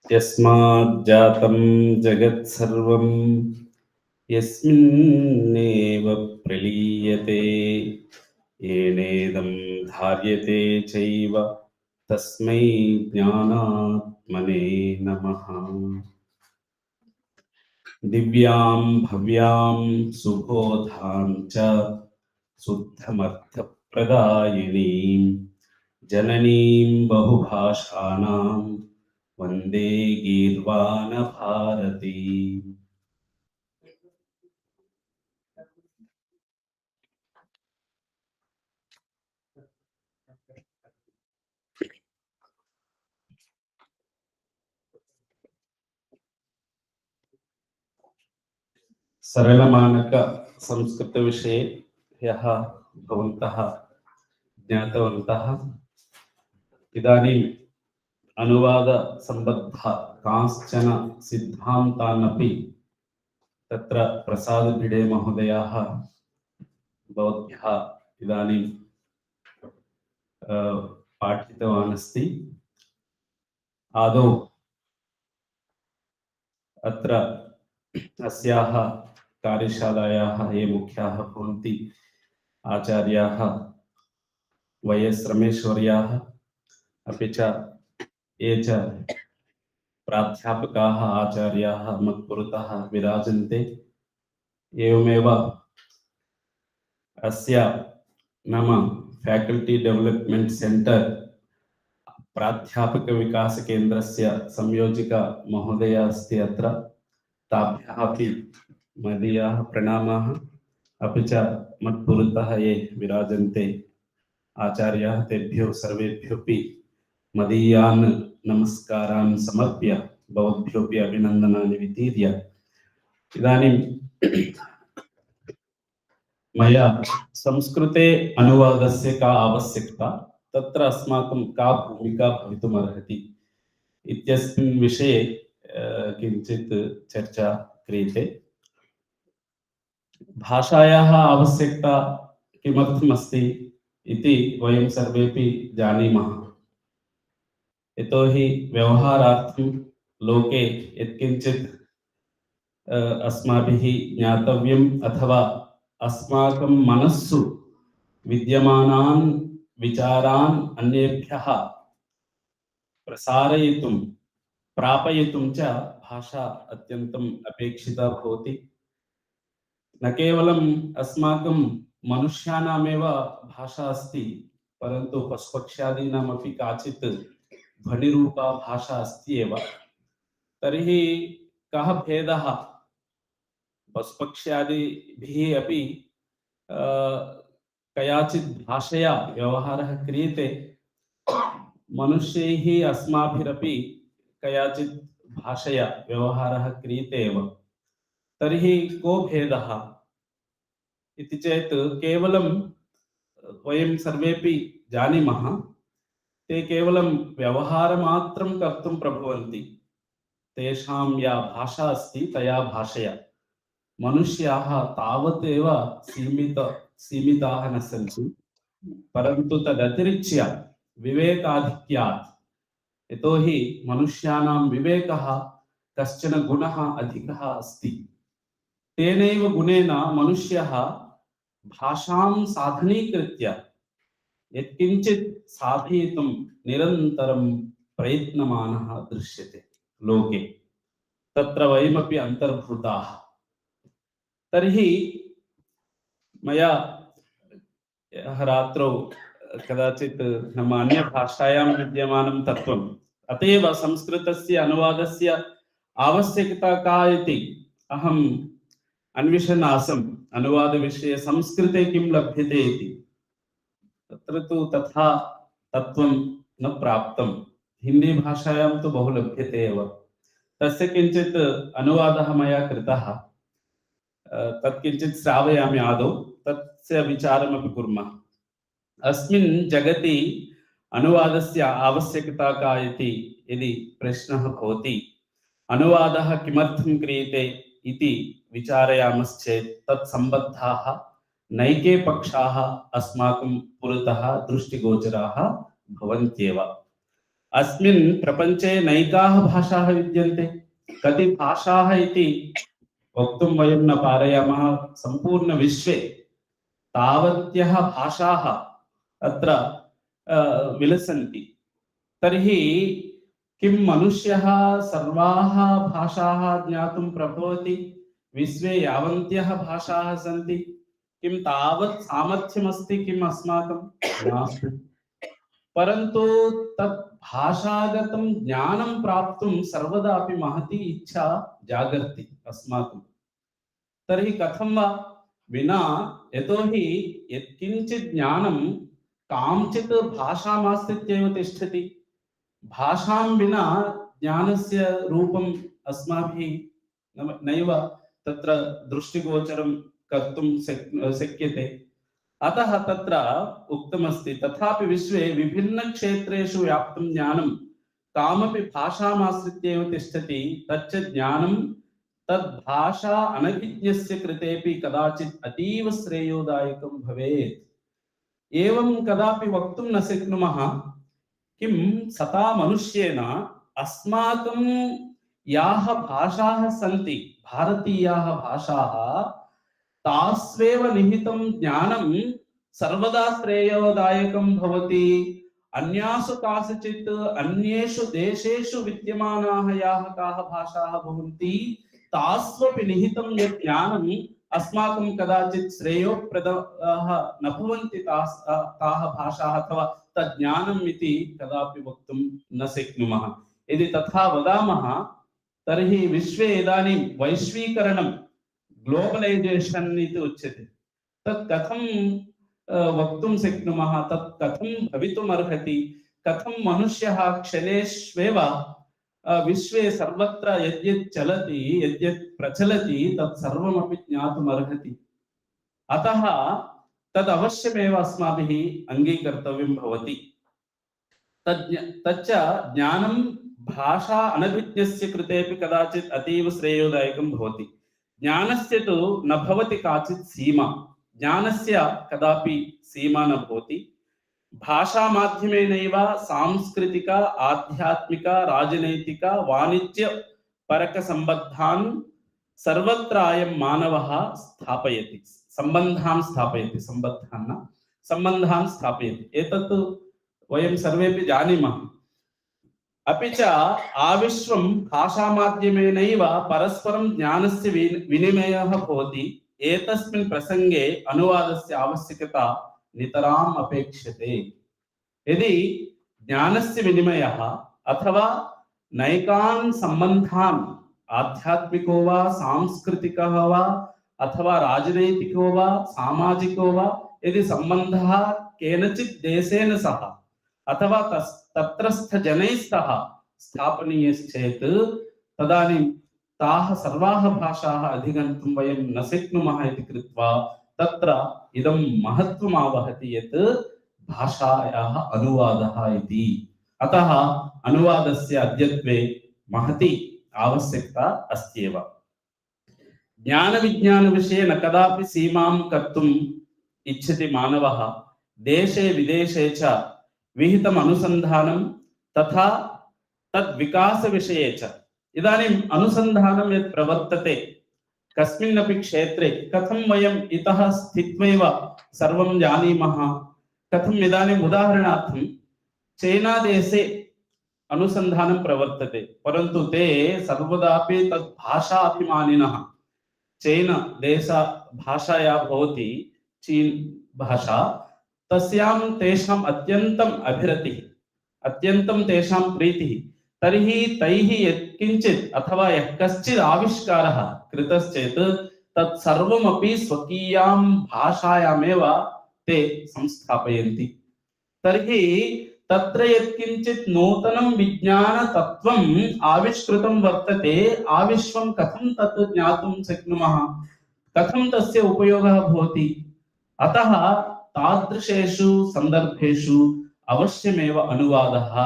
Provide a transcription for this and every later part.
यस्माज्जातं जगत्सर्वं यस्मिन्नेव प्रलीयते येनेदं धार्यते चैव तस्मै ज्ञानात्मने नमः। दिव्यां भव्यां सुबोधां च शुद्धमर्थप्रदायिनीं जननीं बहुभाषाणां वन्दे गीर्वाणभारती। सरलमानक संस्कृतविषये यः भवन्तः ज्ञातवन्तः, इदानीम् अनुवादसम्बद्ध कांश्चन सिद्धान्तानपि तत्र प्रसाद भिडे महोदयः भवद्भ्यः इदानीं पाठितवान् अस्ति। आदौ अत्र अस्याः कार्यशालायाः ये मुख्याः भवन्ति आचार्याः वैएस् रमेश्वर्याः, अपि च ये च प्राध्यापकाः आचार्याः मत्पुरतः विराजन्ते, एवमेव अस्य नाम फैकल्टी डेवलपमेंट सेंटर प्राध्यापक विकास केन्द्रस्य संयोजिका महोदय अस्ति अत्र। ताभ्यः अपि मदीयाः प्रणामाः, अपि च मत्पुरतः ये विराजन्ते आचार्याः तेभ्यो सर्वेभ्योऽपि मदीयान् नमस्कारान् समर्प्य भवद्भ्योऽपि अभिनन्दनानि वितीर्य, इदानीं मया संस्कृते अनुवादस्य का आवश्यकता, तत्र अस्माकं का भूमिका भवितुमर्हति इत्यस्मिन् विषये किञ्चित् चर्चा क्रियते। भाषायाः आवश्यकता किमर्थमस्ति इति वयं सर्वेपि जानीमः। यतोहि व्यवहारार्थं लोके यत्किञ्चित् अस्माभिः ज्ञातव्यम् अथवा अस्माकं मनस्सु विद्यमानान् विचारान् अन्येभ्यः प्रसारयितुं प्रापयितुं च भाषा अत्यन्तम् अपेक्षिता भवति। न केवलम् अस्माकं मनुष्याणामेव भाषा अस्ति, परन्तु पशुपक्ष्यादीनामपि काचित् ध्वनिरूपा भाषा अस्ति एव। तर्हि कः भेदः? पशुपक्ष्यादिभिः अपि कयाचित् भाषया व्यवहारः क्रियते, मनुष्यैः अस्माभिरपि कयाचित् भाषया व्यवहारः क्रियते एव। तर्हि को भेदः इति चेत् केवलं वयं सर्वेपि जानीमः, ते केवलं व्यवहारमात्रं कर्तुं प्रभवन्ति। तेषां या भाषा अस्ति तया भाषया मनुष्याः तावदेव सीमिताः न सन्ति, परन्तु तदतिरिच्य विवेकाधिक्यात्, यतोहि मनुष्याणां विवेकः कश्चन गुणः अधिकः अस्ति, तेनैव गुणेन मनुष्यः भाषां साधनीकृत्य यत्किञ्चित् साधयितुं निरन्तरं प्रयत्नमानः दृश्यते लोके। तत्र वयमपि अन्तर्भूताः। तर्हि मया रात्रौ कदाचित् नाम अन्यभाषायां विद्यमानं तत्त्वम्, अत एव संस्कृतस्य अनुवादस्य आवश्यकता का इति अहम् अन्विषन् आसम्। अनुवादविषये संस्कृते किं लभ्यते इति, तत्र तु तथा तत्त्वं न प्राप्तं। हिंदी भाषायां तु बहु लभ्यते एव। तस्य किञ्चित् अनुवादः मया कृतः, तत् किञ्चित् श्रावयामि आदौ, तस्य विचारमपि कुर्मः। अस्मिन् जगति अनुवादस्य आवश्यकता का इति यदि प्रश्नः भवति, अनुवादः किमर्थं क्रियते इति विचारयामश्चेत् तत्सम्बद्धाः नैके पक्षाः अस्माकं पुरतः दृष्टिगोचराः भवन्त्येव। अस्मिन् प्रपञ्चे नैकाः भाषाः विद्यन्ते। कति भाषाः इति वक्तुं वयं न पारयामः। सम्पूर्णविश्वे तावत्यः भाषाः अत्र विलसन्ति। तर्हि किं मनुष्यः सर्वाः भाषाः ज्ञातुं प्रभवति? विश्वे यावन्त्यः भाषाः सन्ति, किं तावत् सामर्थ्यमस्ति किम् अस्माकं? नास्ति। परन्तु तत् भाषागतं ज्ञानं प्राप्तुं सर्वदापि महती इच्छा जागर्ति अस्माकं। तर्हि कथं वा? विना, यतोहि यत्किञ्चित् ज्ञानं काञ्चित् भाषामाश्रित्येव तिष्ठति। भाषां विना ज्ञानस्य रूपम् अस्माभिः नैव तत्र दृष्टिगोचरं कर्तुं शक्यते। अतः तत्र उक्तमस्ति, तथापि विश्वे विभिन्नक्षेत्रेषु व्याप्तं ज्ञानं कामपि भाषामाश्रित्येव तिष्ठति। तच्च ज्ञानं तद्भाषा अनभिज्ञस्य कृतेपि कदाचित् अतीव श्रेयोदायकं भवेत्। एवं कदापि वक्तुं न शक्नुमः किं सता मनुष्येण अस्माकं याः भाषाः सन्ति, भारतीयाः भाषाः, तास्वेव निहितं ज्ञानं सर्वदा श्रेयोदायकं भवति। अन्यासु कासुचित् अन्येषु देशेषु विद्यमानाः याः काः भाषाः भवन्ति, तास्वपि निहितं यत् ज्ञानम् अस्माकं कदाचित् श्रेयोप्रदाः न भवन्ति ताः भाषाः अथवा तज्ज्ञानम् इति कदापि वक्तुं न शक्नुमः। यदि तथा वदामः तर्हि विश्वे इदानीं वैश्वीकरणं, ग्लोबलैजेशन् इति उच्यते, तत् कथं वक्तुं शक्नुमः? तत् कथं भवितुम् अर्हति? कथं मनुष्यः क्षणेष्वेव विश्वे सर्वत्र यद्यत् चलति, यद्यत् प्रचलति तत् सर्वमपि ज्ञातुम् अर्हति। अतः तद् अवश्यमेव अस्माभिः अङ्गीकर्तव्यं भवति। तच्च ज्ञानं भाषा अनभिज्ञस्य कृतेपि कदाचित् अतीव श्रेयोदायकं भवति। ज्ञानस्य तु न भवति काचित् सीमा, ज्ञानस्य कदापि सीमा न भवति। भाषा माध्यमेनैव सांस्कृतिक, आध्यात्मिक, राजनैतिक, वाणिज्य परक संबद्धान् सर्वत्र अयं मानवः स्थापयति, संबन्धान् स्थापयति, संबन्धान् स्थापयति। एतत् वयं सर्वेपि जानीमः। अपि च आविश्वं भाषामाध्यमेनैव परस्परं ज्ञानस्य विनिमयः भवति। एतस्मिन् प्रसंगे अनुवादस्य आवश्यकता नितराम् अपेक्षते। यदि ज्ञानस्य विनिमयः अथवा नैकान् सम्बन्धान्, आध्यात्मिको वा, सांस्कृतिकः वा, अथवा राजनैतिको वा, सामाजिको वा, यदि सम्बन्धः केनचित् देशेन सह अथवा तत्रस्थ जनैः सह स्थापनीयश्चेत् तदानीं ताः सर्वाः भाषाः अधिगन्तुं वयं न शक्नुमः इति कृत्वा तत्र इदं महत्त्वम् आवहति यत् भाषायाः अनुवादः इति। अतः अनुवादस्य अद्यत्वे महती आवश्यकता अस्त्येव। ज्ञानविज्ञानविषये न कदापि सीमां कर्तुम् इच्छति मानवः। देशे विदेशे च विहितम् अनुसन्धानं तथा तद्विकासविषये च। इदानीम् अनुसन्धानं यत् प्रवर्तते कस्मिन्नपि क्षेत्रे, कथं वयम् इतः स्थित्वैव सर्वं जानीमः? कथम्? इदानीम् उदाहरणार्थं चैना देशे अनुसन्धानं प्रवर्तते, परन्तु ते सर्वदापि तद् भाषा अभिमानिनः। चैना देश भाषाया भवति चीन भाषा, तस्यां तेषाम् अत्यन्तम् अभिरतिः, अत्यन्तं तेषां प्रीतिः। तर्हि तैः यत्किञ्चित् अथवा यः कश्चित् आविष्कारः कृतश्चेत् तत् सर्वमपि स्वकीयां भाषायामेव ते संस्थापयन्ति। तर्हि तत्र यत्किञ्चित् नूतनं विज्ञानतत्त्वम् आविष्कृतं वर्तते, आविश्वं कथं तत् ज्ञातुं शक्नुमः? कथं तस्य उपयोगः भवति? अतः तादृशेषु सन्दर्भेषु अवश्यमेव अनुवादः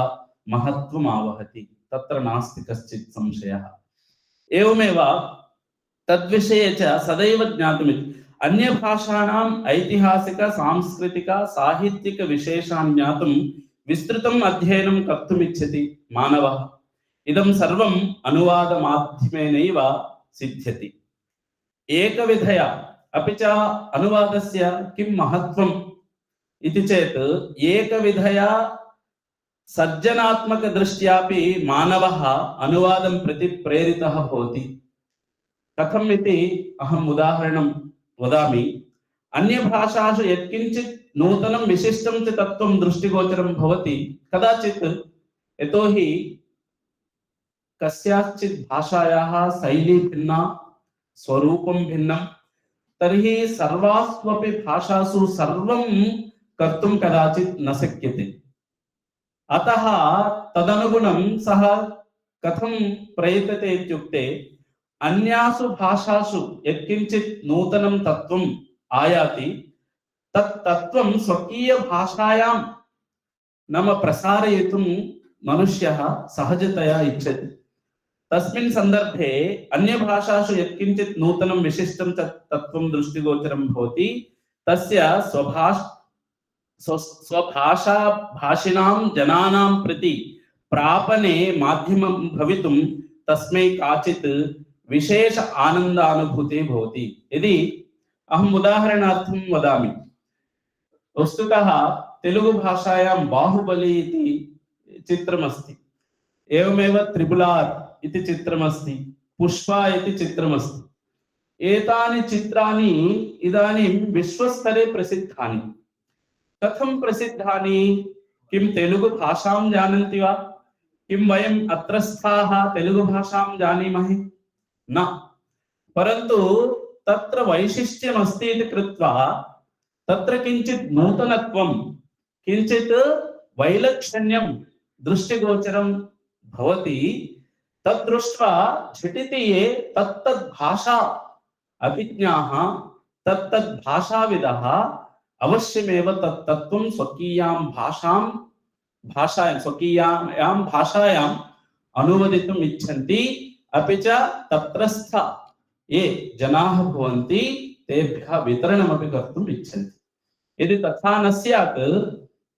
महत्त्वम् आवहति, तत्र नास्ति कश्चित् संशयः। एवमेव तद्विषये च सदैव ज्ञातुमिति। अन्यभाषाणाम् ऐतिहासिक, सांस्कृतिक, साहित्यिक विशेषान् ज्ञातुं विस्तृतम् अध्ययनं कर्तुमिच्छति मानवः इदं सर्वम् अनुवादमाध्यमेनैव सिद्ध्यति एकविधया अपि च अनुवादस्य किं महत्त्वम् इति चेत् एकविधया सर्जनात्मकदृष्ट्यापि मानवः अनुवादं प्रति प्रेरितः भवति कथम् इति अहम् उदाहरणं वदामि अन्यभाषासु यत्किञ्चित् नूतनं विशिष्टं च तत्त्वं दृष्टिगोचरं भवति कदाचित् यतोहि कस्याचित् भाषायाः शैली भिन्ना स्वरूपं भिन्नं तर्हि सर्वास्वपि भाषासु सर्वं कर्तुं कदाचित् न शक्यते अतः तदनुगुणं सः कथं प्रयतते इत्युक्ते अन्यासु भाषासु यत्किञ्चित् नूतनं तत्त्वम् आयाति तत् तत्त्वं स्वकीयभाषायां नाम प्रसारयितुं मनुष्यः सहजतया इच्छति तस्मिन् सन्दर्भे अन्यभाषासु यत्किञ्चित् नूतनं विशिष्टं तत्त्वं दृष्टिगोचरं भवति तस्य स्वभाषाभाषिणां जनानां प्रति प्रापणे माध्यमं भवितुं तस्मै काचित् विशेष आनन्दानुभूतिः भवति यदि अहम् उदाहरणार्थं वदामि वस्तुतः तेलुगु भाषायां बाहुबली इति चित्रमस्ति एवमेव त्रिबुलार् इति चित्रमस्ति पुष्पा इति चित्रमस्ति एतानि चित्राणि इदानीं विश्वस्तरे प्रसिद्धानि कथं प्रसिद्धानि किं तेलुगु भाषां जानन्ति वा किं वयम् अत्रस्थाः तेलुगु भाषां जानीमहे न परन्तु तत्र वैशिष्ट्यमस्ति इति कृत्वा तत्र किञ्चित् नूतनत्वं किञ्चित् वैलक्षण्यं दृष्टिगोचरं भवति तद्दृष्ट्वा झटिति ये तत्तद् भाषा अभिज्ञाः तत्तद् भाषाविदः अवश्यमेव तत् तत्त्वं स्वकीयां भाषायाम् अनुवदितुम् इच्छन्ति अपि च तत्रस्थ ये जनाः भवन्ति तेभ्यः वितरणमपि कर्तुम् इच्छन्ति यदि तथा न स्यात्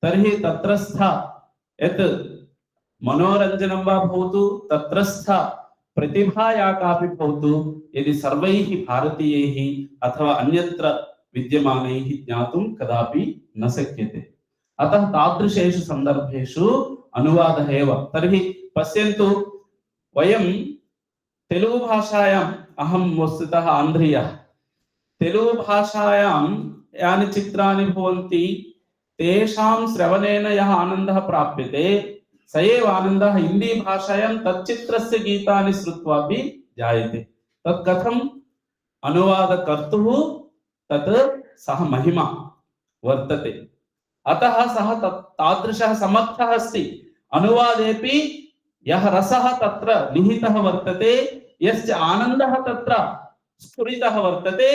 तर्हि तत्रस्थ यत् मनोरञ्जनं वा भवतु तत्रस्थ प्रतिभा या कापि भवतु यदि सर्वैः भारतीयैः अथवा अन्यत्र विद्यमानैः ज्ञातुं कदापि न शक्यते अतः तादृशेषु सन्दर्भेषु अनुवादः एव तर्हि पश्यन्तु वयं तेलुगु भाषायाम् अहं वस्तुतः आन्ध्रीयः तेलुगु भाषायां यानि चित्राणि भवन्ति तेषां श्रवणेन यः आनन्दः प्राप्यते स एव आनन्दः हिन्दी भाषायां तच्चित्रस्य गीतानि श्रुत्वापि जायते तत् कथम् अनुवादकर्तुः तत् सः महिमा वर्तते अतः सः तादृशः समर्थः अस्ति अनुवादेपि यः रसः तत्र निहितः वर्तते यस्य आनन्दः तत्र स्फुरितः वर्तते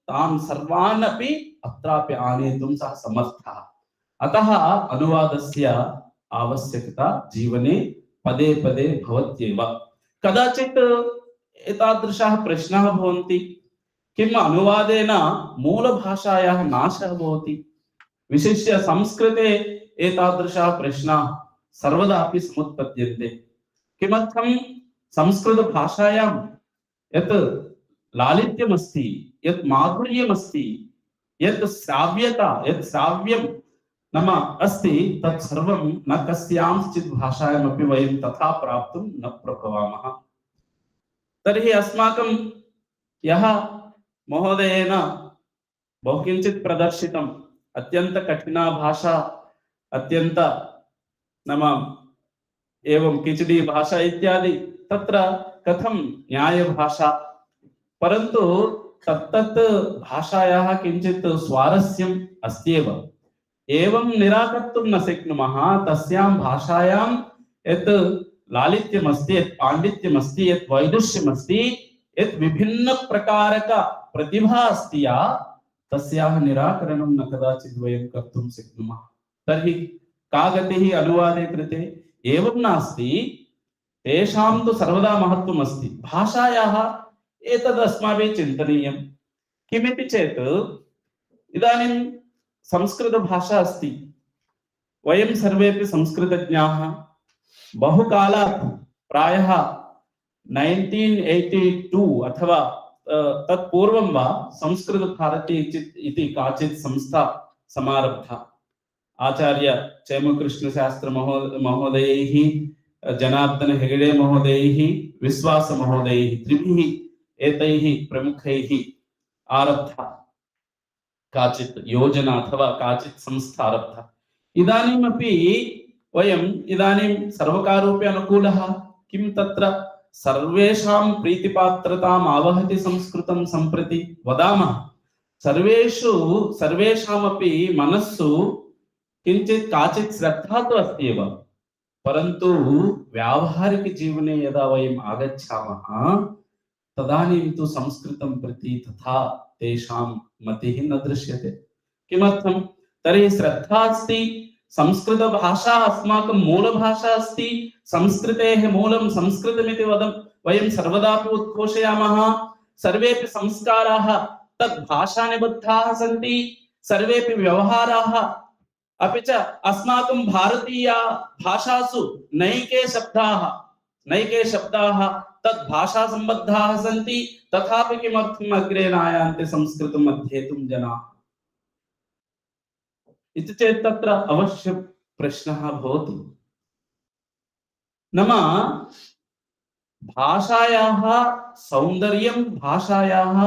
तान् सर्वान् अपि अत्रापि आनेतुं सः समर्थः अतः अनुवादस्य आवश्यकता जीवने पदे पदे भवत्येव कदाचित् एतादृशाः प्रश्नाः भवन्ति किम् अनुवादेन मूलभाषायाः नाशः भवति विशिष्य संस्कृते एतादृशाः प्रश्नाः सर्वदा अपि समुत्पद्यन्ते किमर्थं संस्कृतभाषायां यत् लालित्यमस्ति यत् माधुर्यमस्ति यत् श्राव्यता यत् श्राव्यं नाम अस्ति तत् सर्वं न कस्यांश्चित् भाषायामपि वयं तथा प्राप्तुं न प्रभवामः तर्हि अस्माकं यः महोदयेन बहुकिञ्चित् प्रदर्शितम् अत्यन्त कठिना भाषा अत्यन्त नाम एवं किचडी भाषा इत्यादि तत्र कथं न्यायभाषा परन्तु तत्तत् भाषायाः किञ्चित् स्वारस्यम् अस्त्येव एवं निराकर्तुं न शक्नुमः तस्यां भाषायां यत् लालित्यमस्ति यत् पाण्डित्यमस्ति यत् वैदुष्यमस्ति यत् विभिन्नप्रकारक प्रतिभा अस्ति या तस्याः निराकरणं न कदाचित् वयं कर्तुं शक्नुमः तर्हि का गतिः अनुवादे कृते एवं नास्ति तेषां तु सर्वदा महत्त्वम् अस्ति भाषायाः एतद् अस्माभिः चिन्तनीयं किमिति चेत् इदानीं संस्कृतभाषा अस्ति वयं सर्वेपि संस्कृतज्ञाः बहुकालात् प्रायः 1982 अथवा तत्पूर्वं वा संस्कृतभारती इति काचित् संस्था समारब्धा। आचार्य चैमकृष्णशास्त्र महोदयैः, जनार्दन हेगडे महोदयैः, विश्वास महोदयैः त्रिभिः एतैः प्रमुखैः आरब्धा काचित् योजना अथवा काचित् संस्था आरब्धा। इदानीमपि वयम् इदानीं सर्वकारोऽपि अनुकूलः, किं तत्र सर्वेषां प्रीतिपात्रताम् आवहति संस्कृतं सम्प्रति वदामः। सर्वेषामपि मनस्सु किञ्चित् काचित् श्रद्धा तु अस्ति एव, परन्तु व्यावहारिकजीवने यदा वयम् आगच्छामः तदानीं तु संस्कृतं प्रति तथा तेषां मतिः न दृश्यते। किमर्थं? तर्हि श्रद्धा अस्ति, संस्कृतभाषा अस्माकं मूलभाषा अस्ति, संस्कृतेः मूलं संस्कृतमिति वयं सर्वदापि उद्घोषयामः। सर्वेपि संस्काराः तद् भाषानिबद्धाः सन्ति, सर्वेपि व्यवहाराः, अपि च अस्माकं भारतीय भाषासु नैके शब्दाः तद् भाषा सम्बद्धाः सन्ति, तथापि किमर्थम् अग्रे नायान्ति संस्कृतम् अध्येतुं जनाः इति चेत् तत्र अवश्य प्रश्नः भवति। नाम भाषायाः सौन्दर्यं, भाषायाः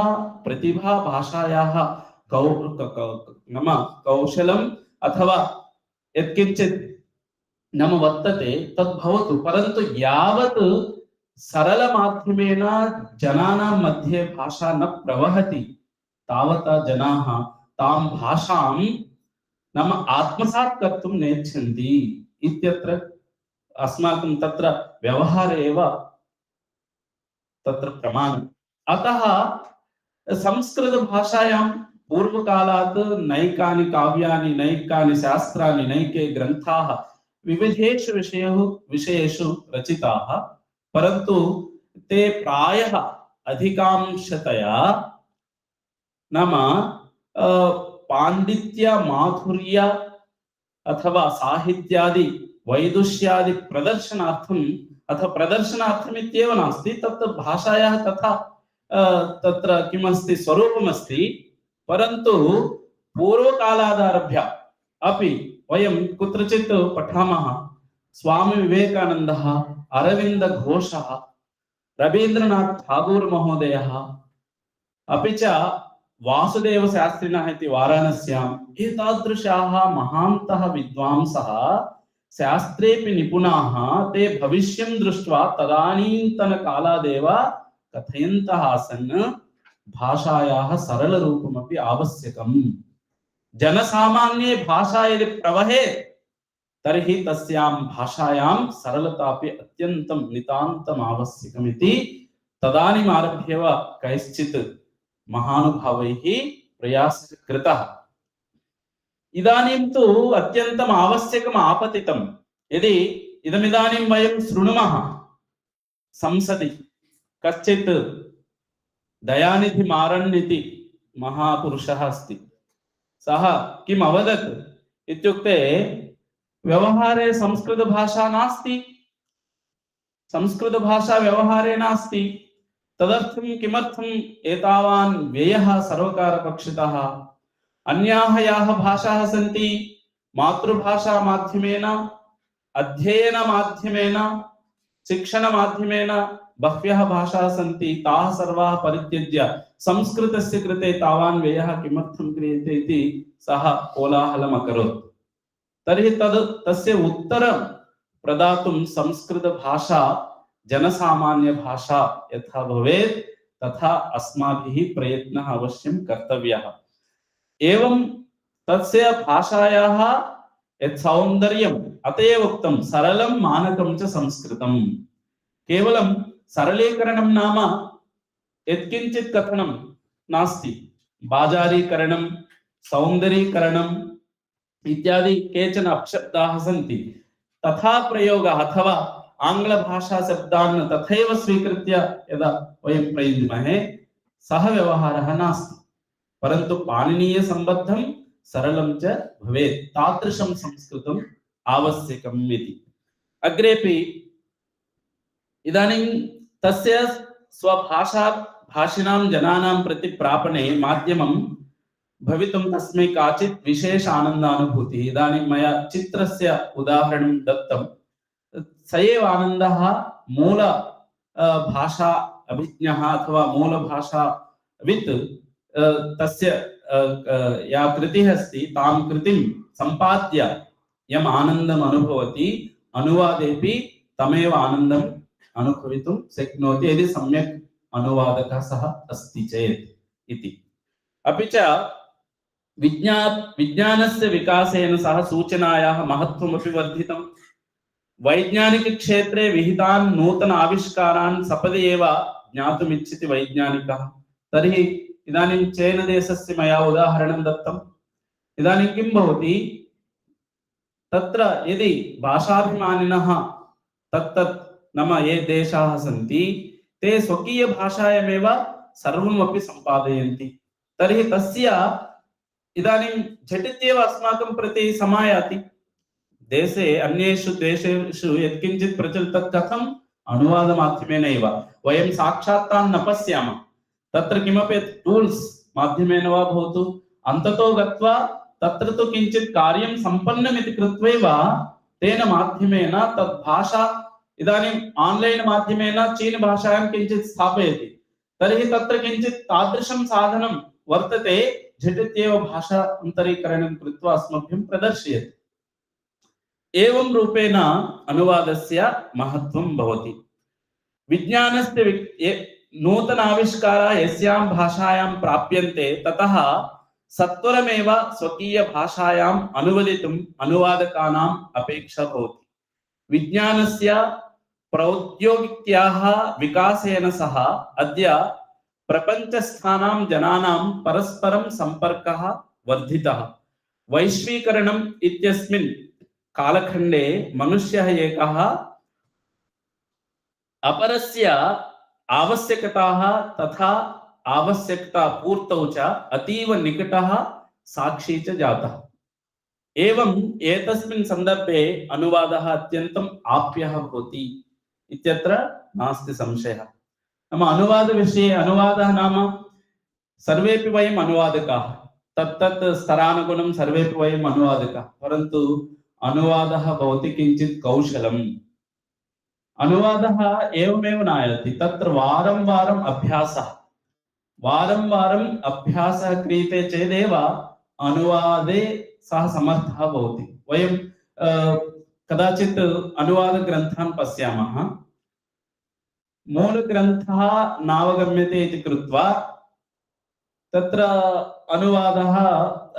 प्रतिभा, भाषायाः नाम कौशलम् अथवा यत्किञ्चित् नाम वर्तते तद् भवतु, परन्तु यावत् सरलमाध्यमेन जनानां मध्ये भाषा न प्रवहति तावता जनाः तां भाषां नाम आत्मसात् कर्तुं नेच्छन्ति इत्यत्र अस्माकं तत्र व्यवहारे एव तत्र प्रमाणम्। अतः संस्कृतभाषायां पूर्वकालात् नैकानि काव्यानि, नैकानि शास्त्राणि, नैके ग्रन्थाः विविधेषु विषयेषु रचिताः, परन्तु ते प्रायः अधिकांशतया नाम पाण्डित्य, माधुर्य अथवा साहित्यादि वैदुष्यादि प्रदर्शनार्थम् अथवा प्रदर्शनार्थम् इत्येव नास्ति, तत् भाषायाः तथा तत्र किमस्ति स्वरूपमस्ति, परन्तु पूर्वकालादारभ्य अपि वयं कुत्रचित् पठामः स्वामी विवेकानन्दः, अरविन्द घोषः, रवीन्द्रनाथ ठागूर महोदयः, अपि च वासुदेव शास्त्रिणः इति वाराणस्याम् एतादृशाः महान्तः विद्वांसः शास्त्रेऽपि निपुणाः ते भविष्यं दृष्ट्वा तदानीन्तनकालादेव कथयन्तः आसन् भाषायाः सरलरूपमपि आवश्यकम्। जनसामान्ये भाषा यदि प्रवहेत् तर्हि तस्यां भाषायां सरलतापि अत्यन्तं नितान्तम् आवश्यकमिति तदानीम् आरभ्येव कैश्चित् महानुभावैः प्रयासः कृतः। इदानीं तु अत्यन्तम् आवश्यकम् आपतितं। यदि इदमिदानीं वयं शृणुमः, संसदि कश्चित् दयानिधि मारन् इति महापुरुषः अस्ति, सः किम् अवदत् इत्युक्ते व्यवहारे संस्कृतभाषा नास्ति, संस्कृतभाषा व्यवहारे नास्ति, तदर्थं किमर्थम् एतावान् व्ययः सर्वकारपक्षतः? अन्याः याः भाषाः सन्ति मातृभाषा माध्यमेन, अध्ययन माध्यमेन, शिक्षण माध्यमेन बह्व्यः भाषाः सन्ति, ताः सर्वाः परित्यज्य संस्कृतस्य कृते तावान् व्ययः किमर्थं क्रियते इति सः कोलाहलम् अकरोत्। तर्हि तस्य उत्तरं प्रदातुं संस्कृतभाषा जनसामान्य भाषा यथा भवेत् तथा अस्माभिः प्रयत्नः अवश्यं कर्तव्यः। एवं तस्य भाषायाः यत् सौन्दर्यम्, अत एव उक्तं सरलं मानकं च संस्कृतं। केवलं सरलीकरणं नाम यत्किञ्चित् कथनं नास्ति, बाजारीकरणं, सौन्दरीकरणम् इत्यादि केचन अपशब्दाः सन्ति, तथा प्रयोगः अथवा आङ्ग्लभाषा शब्दान् तथैव स्वीकृत्य यदा वयं प्रयुञ्ज्महे सः व्यवहारः नास्ति, परन्तु पाणिनीयसम्बद्धं सरलं च भवेत्, तादृशं संस्कृतं आवश्यकम् इति। अग्रेपि इदानीं तस्य स्वभाषा भाषिणां जनानां प्रति प्रापणे माध्यमं भवितुं तस्मै काचित् विशेष आनन्दानुभूतिः। इदानीं मया चित्रस्य उदाहरणं दत्तं, स एव आनन्दः मूल भाषा अभिज्ञः अथवा मूलभाषावित् तस्य या कृतिः अस्ति तां कृतिं सम्पाद्य यम् आनन्दम् अनुभवति, अनुवादेपि तमेव आनन्दम् अनुभवितुं शक्नोति यदि सम्यक् अनुवादकः सः अस्ति चेत् इति। अपि च विज्ञानस्य विकासेन सह सूचनायाः महत्त्वमपि वर्धितम्। वैज्ञानिकक्षेत्रे विहितान् नूतन आविष्कारान् सपदि एव ज्ञातुम् इच्छति वैज्ञानिकः। तर्हि इदानीं चीनदेशस्य मया उदाहरणं दत्तम्। इदानीं किं भवति, तत्र यदि भाषाभिमानिनः तत्तत् नाम ये देशाः सन्ति ते स्वकीयभाषायामेव सर्वमपि सम्पादयन्ति, तर्हि तस्य इदानीं झटित्येव अस्माकं प्रति समायाति। देशे अन्येषु देशेषु यत्किञ्चित् प्रचलितं कथम् अनुवादमाध्यमेनैव। वयं साक्षात् तान् न पश्यामः, तत्र किमपि टूल्स् माध्यमेन वा भवतु, अन्ततो गत्वा तत्र तु किञ्चित् कार्यं सम्पन्नम् इति कृत्वैव तेन माध्यमेन तद् भाषा इदानीम् आन्लैन् माध्यमेन चीन भाषायां किञ्चित् स्थापयति, तर्हि तत्र किञ्चित् तादृशं साधनं वर्तते, झटित्येव भाषान्तरीकरणं कृत्वा अस्मभ्यं प्रदर्शयति। एवं रूपेण अनुवादस्य महत्त्वं भवति। विज्ञानस्य नूतन आविष्काराः यस्यां भाषायां प्राप्यन्ते ततः सत्वरमेव स्वकीय भाषायाम् अनुवदितुम् अनुवादकानाम् अपेक्षा भवति। विज्ञानस्य प्रौद्योगिक्याः विकासेन सह अद्य प्रपञ्चस्थानां जनानां परस्परं सम्पर्कः वर्धितः। वैश्वीकरणम् इत्यस्मिन् कालखण्डे मनुष्यः एकः अपरस्य आवश्यकताः तथा आवश्यकता पूर्तौ च अतीव निकटः साक्षी च जातः। एवम् एतस्मिन् सन्दर्भे अनुवादः अत्यन्तम् आप्यः भवति इत्यत्र नास्ति संशयः। नाम अनुवादविषये, अनुवादः नाम सर्वेपि वयम् अनुवादकाः, तत्तत् स्तरानुगुणं सर्वेपि वयम् अनुवादकाः, परन्तु अनुवादः भवति किञ्चित् कौशलम्। अनुवादः एवमेव नायति, तत्र वारं वारम् अभ्यासः क्रियते चेदेव अनुवादे सः समर्थः भवति। वयं कदाचित् अनुवादग्रन्थान् पश्यामः, मूलग्रन्थः नावगम्यते इति कृत्वा तत्र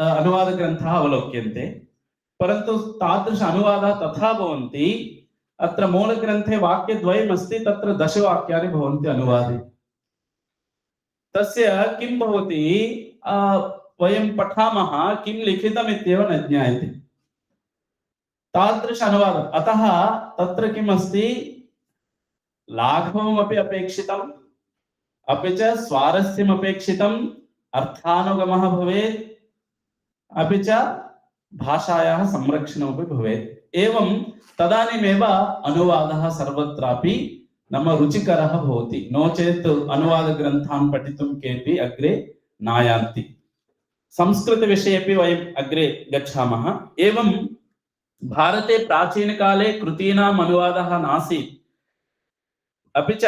अनुवादग्रन्थाः अवलोक्यन्ते, परन्तु तादृश अनुवादाः तथा भवन्ति, अत्र मूलग्रन्थे वाक्यद्वयम् अस्ति, तत्र 10 वाक्यानि भवन्ति अनुवादे। तस्य किं भवति, वयं पठामः किं लिखितम् इत्येव न ज्ञायते, तादृश अनुवादः। अतः तत्र किम् अस्ति, लाघवमपि अपेक्षितम्, अपि च स्वारस्यम् अपेक्षितम्, अर्थानुगमः भवेत्, अपि च भाषायाः संरक्षणमपि भवेत्। एवं तदानीमेव अनुवादः सर्वत्रापि नाम रुचिकरः भवति, नो चेत् अनुवादग्रन्थान् पठितुं केऽपि अग्रे नायान्ति। संस्कृतविषये अपि वयम् अग्रे गच्छामः। एवं भारते प्राचीनकाले कृतीनाम् अनुवादः नासीत्, अपि च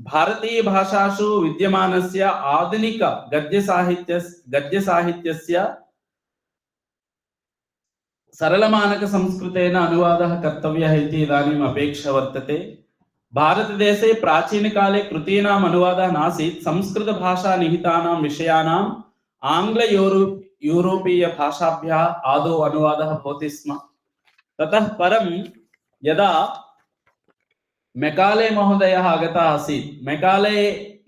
भारतीयभाषासु विद्यमानस्य आधुनिक गद्यसाहित्यस्य सरलमानकसंस्कृतेन अनुवादः कर्तव्यः इति इदानीम् अपेक्षा वर्तते। भारतदेशे प्राचीनकाले कृतीनाम् अनुवादः नासीत्। संस्कृतभाषा निहितानां विषयाणाम् आङ्ग्ल-यूरोपीयभाषाभ्यः आदौ अनुवादः भवति स्म। ततः परं यदा मेकाले महोदयः आगतः आसीत्,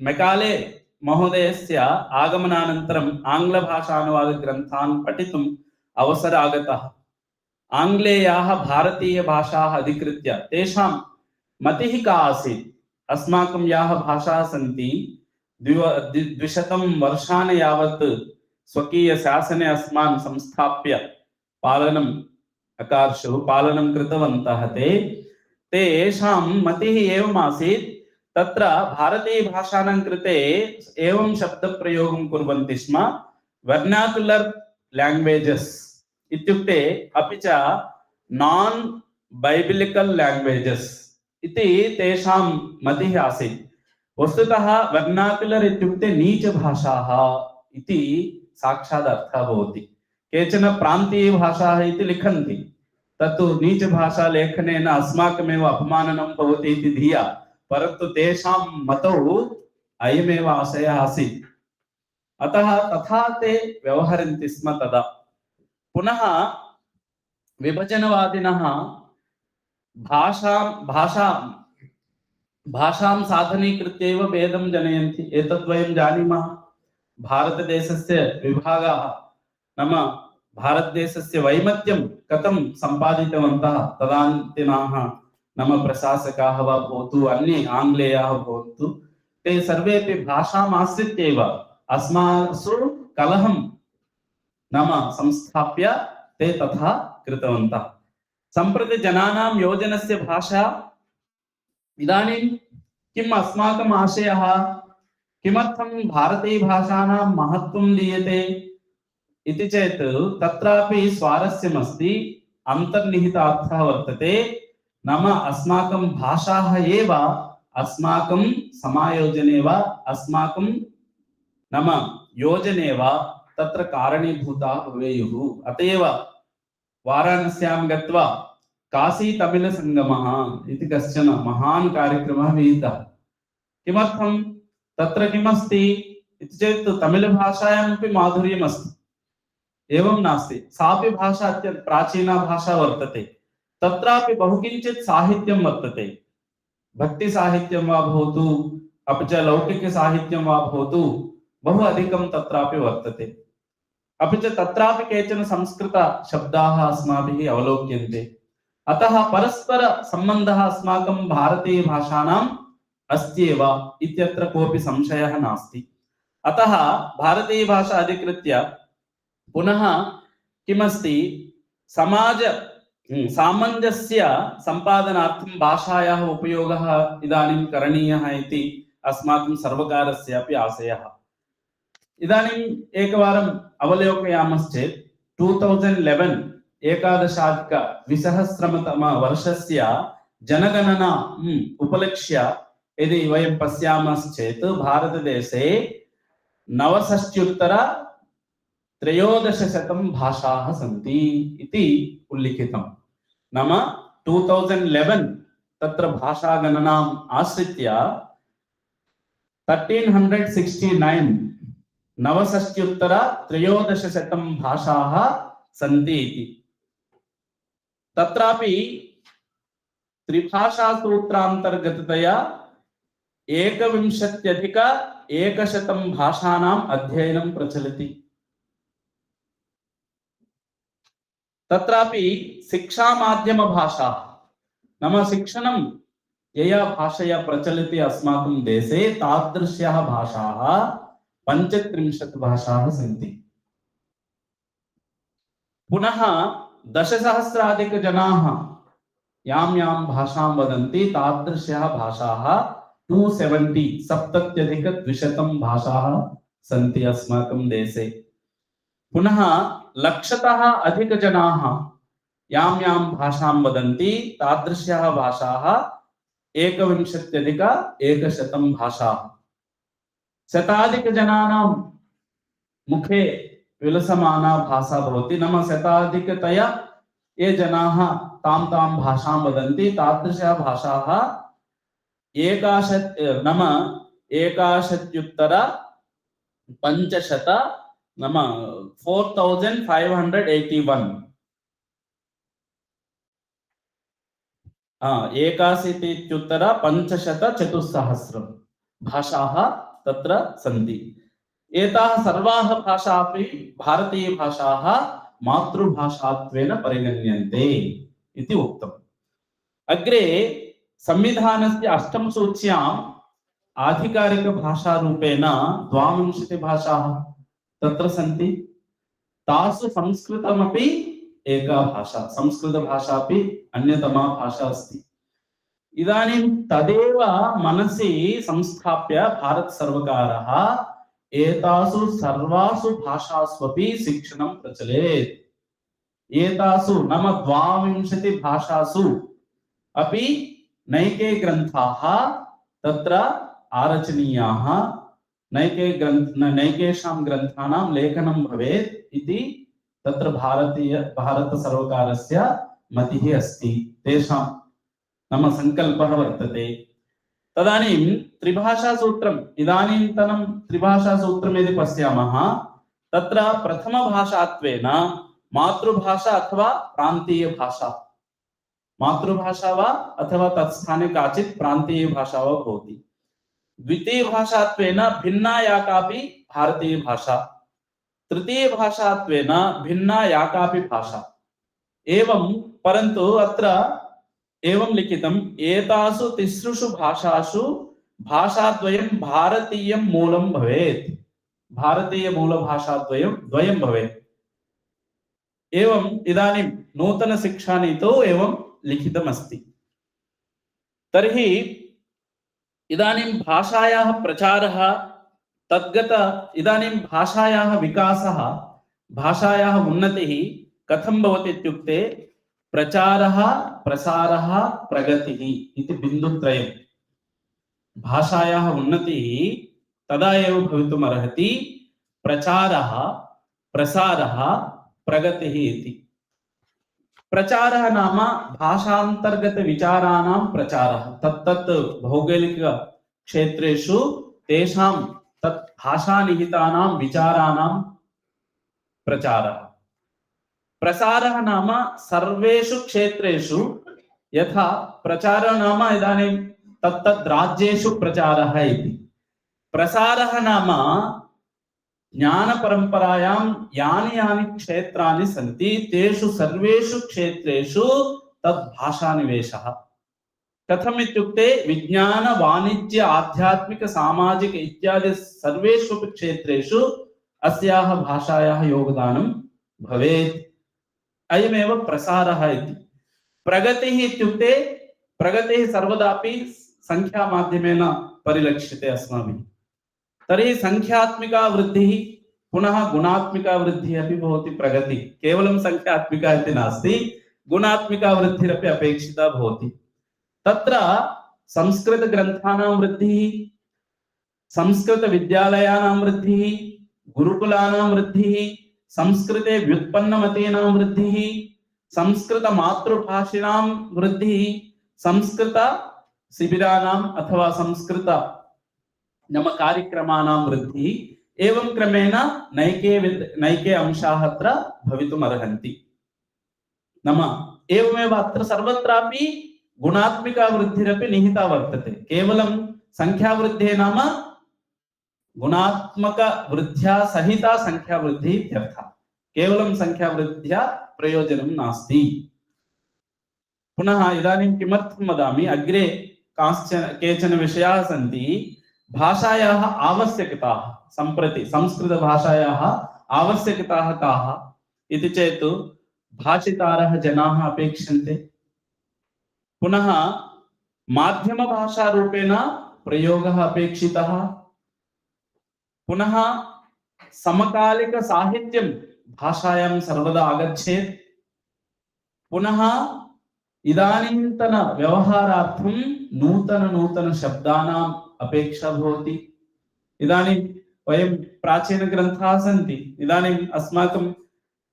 मेकाले महोदयस्य आगमनानन्तरम् आङ्ग्लभाषानुवादग्रन्थान् पठितुम् अवसरः आगतः। आङ्ग्लेयाः भारतीयभाषाः अधिकृत्य तेषां मतिः का आसीत्, अस्माकं याः भाषाः सन्ति 200 वर्षाणि यावत् स्वकीयशासने अस्मान् संस्थाप्य पालनं अकार्षु पालनं कृतवन्तः तेषां मतिः एवमासीत् तत्र भारतीयभाषाणां कृते एवं शब्दप्रयोगं कुर्वन्ति स्म वर्नाक्युलर् लैंग्वेजेस् इत्युक्ते अपि च नान् बैबिलिकल् लैंग्वेजेस् इति तेषां मतिः आसीत् वस्तुतः वर्नाक्युलर् इत्युक्ते नीचभाषाः इति साक्षात् अर्थः भवति केचन प्रान्तीयभाषाः इति लिखन्ति तत्तु नीचभाषा लेखनेन अस्माकमेव अपमाननं भवति इति धिया परन्तु तेषां मतौ अयमेव आशयः आसीत् अतः तथा ते व्यवहरन्ति स्म तदा पुनः विभजनवादिनः भाषां साधनीकृत्यैव भेदं जनयन्ति एतद् वयं जानीमः भारतदेशस्य विभागः नाम भारतदेशस्य वैमत्यं कथं सम्पादितवन्तः तदानीन्तनाः नाम प्रशासकाः वा भवतु अन्ये आङ्ग्लेयाः भवन्तु ते सर्वेपि भाषाम् आश्रित्यैव अस्मासु कलहं नाम संस्थाप्य ते तथा कृतवन्तः सम्प्रति जनानां योजनस्य भाषा इदानीं किम् अस्माकम् आशयः किमर्थं भारतीयभाषाणां महत्त्वं दीयते इति चेत् तत्रापि स्वारस्यमस्ति अन्तर्निहितार्थः वर्तते नाम अस्माकं भाषाः एव अस्माकं समायोजने वा अस्माकं नाम योजने वा तत्र कारणीभूताः भवेयुः अत एव वाराणस्यां गत्वा काशी तमिल संगमः इति कश्चन महान् कार्यक्रमः विहितः किमर्थं तत्र किमस्ति इति चेत् तमिलभाषायामपि माधुर्यमस्ति एवं नास्ति सापि भाषा अत्यन्त प्राचीना भाषा वर्तते तत्रापि बहुकिञ्चित् साहित्यं वर्तते भक्तिसाहित्यं वा भवतु अपि च लौकिकसाहित्यं वा भवतु बहु अधिकं तत्रापि वर्तते अपि च तत्रापि केचन संस्कृतशब्दाः अस्माभिः अवलोक्यन्ते अतः परस्पर सम्बन्धः अस्माकं भारतीयभाषाणाम् अस्त्येव इत्यत्र कोऽपि संशयः नास्ति अतः भारतीयभाषा अधिकृत्य पुनः किमस्ति समाज सामञ्जस्य सम्पादनार्थं भाषायाः उपयोगः इदानीं करणीयः इति अस्माकं सर्वकारस्यापि आशयः इदानीम् एकवारम् अवलोकयामश्चेत् 2011 एकादशाधिकद्विसहस्रतमवर्षस्य जनगणनाम् उपलक्ष्य यदि वयं पश्यामश्चेत् भारतदेशे 69,1300 भाषाः सन्ति इति उल्लिखितं नाम 2011 तत्र भाषागणनाम् आश्रित्य 1369 69,1300 भाषाः सन्ति इति तत्रापि त्रिभाषासूत्रान्तर्गततया 21,100 भाषाणाम् अध्ययनं प्रचलति तत्रापि शिक्षामाध्यमभाषा नाम शिक्षणं यया भाषया प्रचलति अस्माकं देशे तादृश्याः भाषाः 35 भाषाः सन्ति पुनः 10,000 जनाः यां यां भाषां वदन्ति तादृश्याः भाषाः 270 भाषाः सन्ति अस्माकं देशे पुनः लक्षतः अधिकजनाः यां यां भाषां वदन्ति तादृश्याः भाषाः 21,100 भाषाः शताधिकजनानां मुखे विलसमाना भाषा भवति नाम शताधिकतया ये जनाः तां तां भाषां वदन्ति तादृशाः भाषाः 61 नाम 61,500 नाम 4,581 61,500 भाषाः तत्र सन्ति एताः सर्वाः भाषापि भारतीयभाषाः मातृभाषात्वेन परिगण्यन्ते इति उक्तम् अग्रे संविधानस्य 8म सूच्याम् आधिकारिकभाषारूपेण 22 भाषाः तत्र सन्ति तासु संस्कृतमपि एका भाषा, संस्कृतभाषापि अन्यतमा भाषा अस्ति। इदानीं तदेव मनसि संस्थाप्य भारतसर्वकारः एतासु सर्वासु भाषास्वपि शिक्षणं प्रचलेत्। एतासु नाम 22 भाषासु अपि नैके ग्रन्थाः तत्र आरचनीयाः, नैकेषां ग्रन्थानां लेखनं भवेत् इति तत्र भारतसर्वकारस्य मतिः अस्ति, तेषां नाम सङ्कल्पः वर्तते। तदानीं त्रिभाषासूत्रम्, इदानीन्तनं त्रिभाषासूत्रम् यदि पश्यामः, तत्र प्रथमभाषात्वेन मातृभाषा अथवा प्रान्तीयभाषा, मातृभाषा वा अथवा तत्स्थाने काचित् प्रान्तीयभाषा वा भवति। द्वितीयभाषात्वेन भिन्ना या कापि भारतीयभाषा, तृतीयभाषात्वेन भिन्ना या कापि भाषा। एवं परन्तु अत्र एवं लिखितम्, एतासु तिसृषु भाषासु भाषाद्वयं भारतीयं मूलं भवेत्, भारतीयमूलभाषाद्वयं भवेत्। एवं इदानीं नूतनशिक्षानीतौ एवं लिखितमस्ति। तर्हि इदानीं भाषायाः प्रचारः तद्गत, इदानीं भाषायाः विकासः, भाषायाः उन्नतिः कथं भवति इत्युक्ते प्रचारः, प्रसारः, प्रगतिः इति बिन्दुत्रयं। भाषायाः उन्नतिः तदा एव भवितुम् अर्हति प्रचारः, प्रसारः, प्रगतिः इति। प्रचारः नाम भाषान्तर्गतविचाराणां प्रचारः, तत्तत् भौगोलिकक्षेत्रेषु तेषां तत् भाषानिहितानां विचाराणां प्रचारः। प्रसारः नाम सर्वेषु क्षेत्रेषु, यथा प्रचारः नाम इदानीं तत्तत् राज्येषु प्रचारः इति। प्रसारः नाम ज्ञानपरम्परायां यानि यानि क्षेत्राणि सन्ति तेषु सर्वेषु क्षेत्रेषु तद् भाषानिवेशः। कथम् इत्युक्ते विज्ञान, वाणिज्य, आध्यात्मिक, सामाजिक इत्यादि सर्वेषु क्षेत्रेषु अस्याः भाषायाः योगदानं भवेत्। अयमेव प्रसारः इति। प्रगतिः इत्युक्ते प्रगतिः सर्वदापि संख्यामाध्यमेन परिलक्ष्यते अस्माभिः। तर्हि संख्यात्मिका वृद्धिः पुनः गुणात्मिका वृद्धिः अपि भवति प्रगतिः। केवलं संख्यात्मिका इति नास्ति, गुणात्मिका वृद्धिरपि अपेक्षिता भवति। तत्र संस्कृतग्रन्थानां वृद्धिः, संस्कृतविद्यालयानां वृद्धिः, गुरुकुलानां वृद्धिः, संस्कृते व्युत्पन्नमतीनां वृद्धिः, संस्कृतमातृभाषिणां वृद्धिः, संस्कृतशिबिराणाम् अथवा संस्कृत नाम कार्यक्रमाणां वृद्धिः, एवं क्रमेण नैके अंशाः अत्र भवितुम् अर्हन्ति। नाम एवमेव अत्र सर्वत्रापि गुणात्मिका वृद्धिरपि निहिता वर्तते। केवलं संख्यावृद्धिः नाम गुणात्मकवृद्ध्या सहिता संख्यावृद्धिः इत्यर्थः। केवलं संख्यावृद्ध्या प्रयोजनं नास्ति। पुनः इदानीं किमर्थं वदामि, अग्रे केचन विषयाः सन्ति। भाषायाः आवश्यकताः, सम्प्रति संस्कृतभाषायाः आवश्यकताः काः इति चेत् भाषितारः जनाः अपेक्षन्ते। पुनः माध्यमभाषारूपेण प्रयोगः अपेक्षितः। पुनः समकालिकसाहित्यं भाषायां सर्वदा आगच्छेत्। पुनः इदानीन्तन व्यवहारार्थं नूतन शब्दानाम् अपेक्षा भवति। इदानीं वयं प्राचीनग्रन्थाः सन्ति, इदानीम् अस्माकं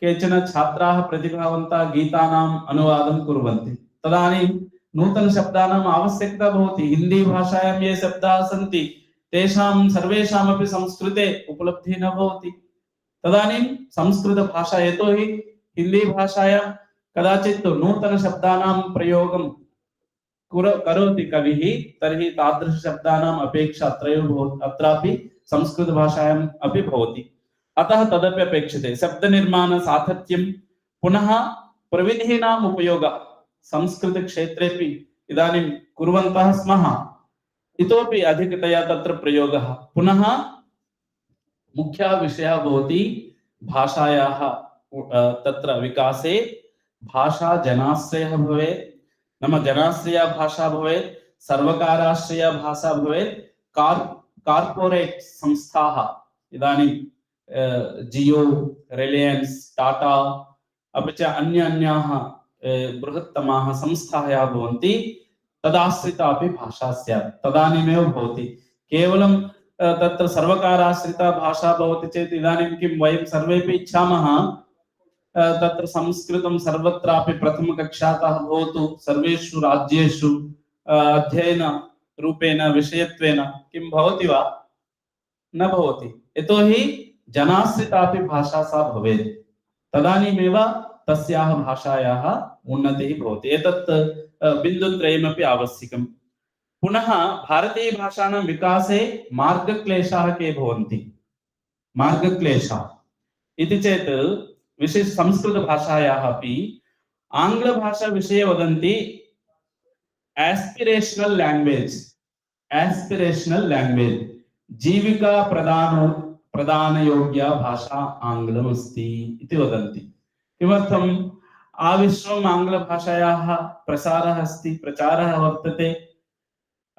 केचन छात्राः प्रतिभावन्तः गीतानाम् अनुवादं कुर्वन्ति, तदानीं नूतनशब्दानाम् आवश्यकता भवति। हिंदी भाषायां ये शब्दाः सन्ति तेषां सर्वेषामपि संस्कृते उपलब्धिः न भवति। तदानीं संस्कृतभाषा, यतोहि हिंदी भाषायां कदाचित् नूतनशब्दानां प्रयोगं करोति कविः, तर्हि तादृशशब्दानाम् अपेक्षा अत्रापि संस्कृतभाषायाम् अपि भवति। अतः तदपि अपेक्षते। शब्दनिर्माण सातत्यं, पुनः प्रविधीनाम् उपयोगः संस्कृतक्षेत्रेपि इदानीं कुर्वन्तः स्मः, इतोपि अधिकतया तत्र प्रयोगः। पुनः मुख्यः विषयः भवति भाषायाः तत्र विकासे भाषा जनाश्रयः भवेत्, नाम जनाश्रया भाषा भवेत्, सर्वकाराश्रया भाषा भवेत्, कार्पोरेट संस्थाः इदानीं जियो, रिलायन्स, टाटा अपि च अन्य अन्याः बृहत्तमाः संस्थाः याः भवन्ति तदाश्रिता अपि भाषा स्यात्, तदानीमेव भवति। केवलं तत्र सर्वकाराश्रिता भाषा भवति चेत् इदानीं किं वयं सर्वेपि इच्छामः तत्र संस्कृतं सर्वत्रापि प्रथमकक्षातः भवतु, सर्वेषु राज्येषु अध्ययन रूपेण विषयत्वेन किं भवति वा? न भवति। यतोहि जनाश्रितापि भाषा सा भवेत्, तदानीमेव तस्याः भाषायाः उन्नतिः भवति। एतत् बिन्दुत्रयमपि आवश्यकम्। पुनः भारतीयभाषाणां विकासे मार्गक्लेशाः के भवन्ति? मार्गक्लेशाः इति चेत् विशेष संस्कृतभाषायाः अपि आङ्ग्लभाषा विषये वदन्ति एस्पिरेशनल लैंग्वेज, जीविका प्रदानयोग्या भाषा आङ्ग्लमस्ति इति वदन्ति। किमर्थम्? आविश्वम् आङ्ग्लभाषायाः प्रसारः अस्ति, प्रचारः वर्तते,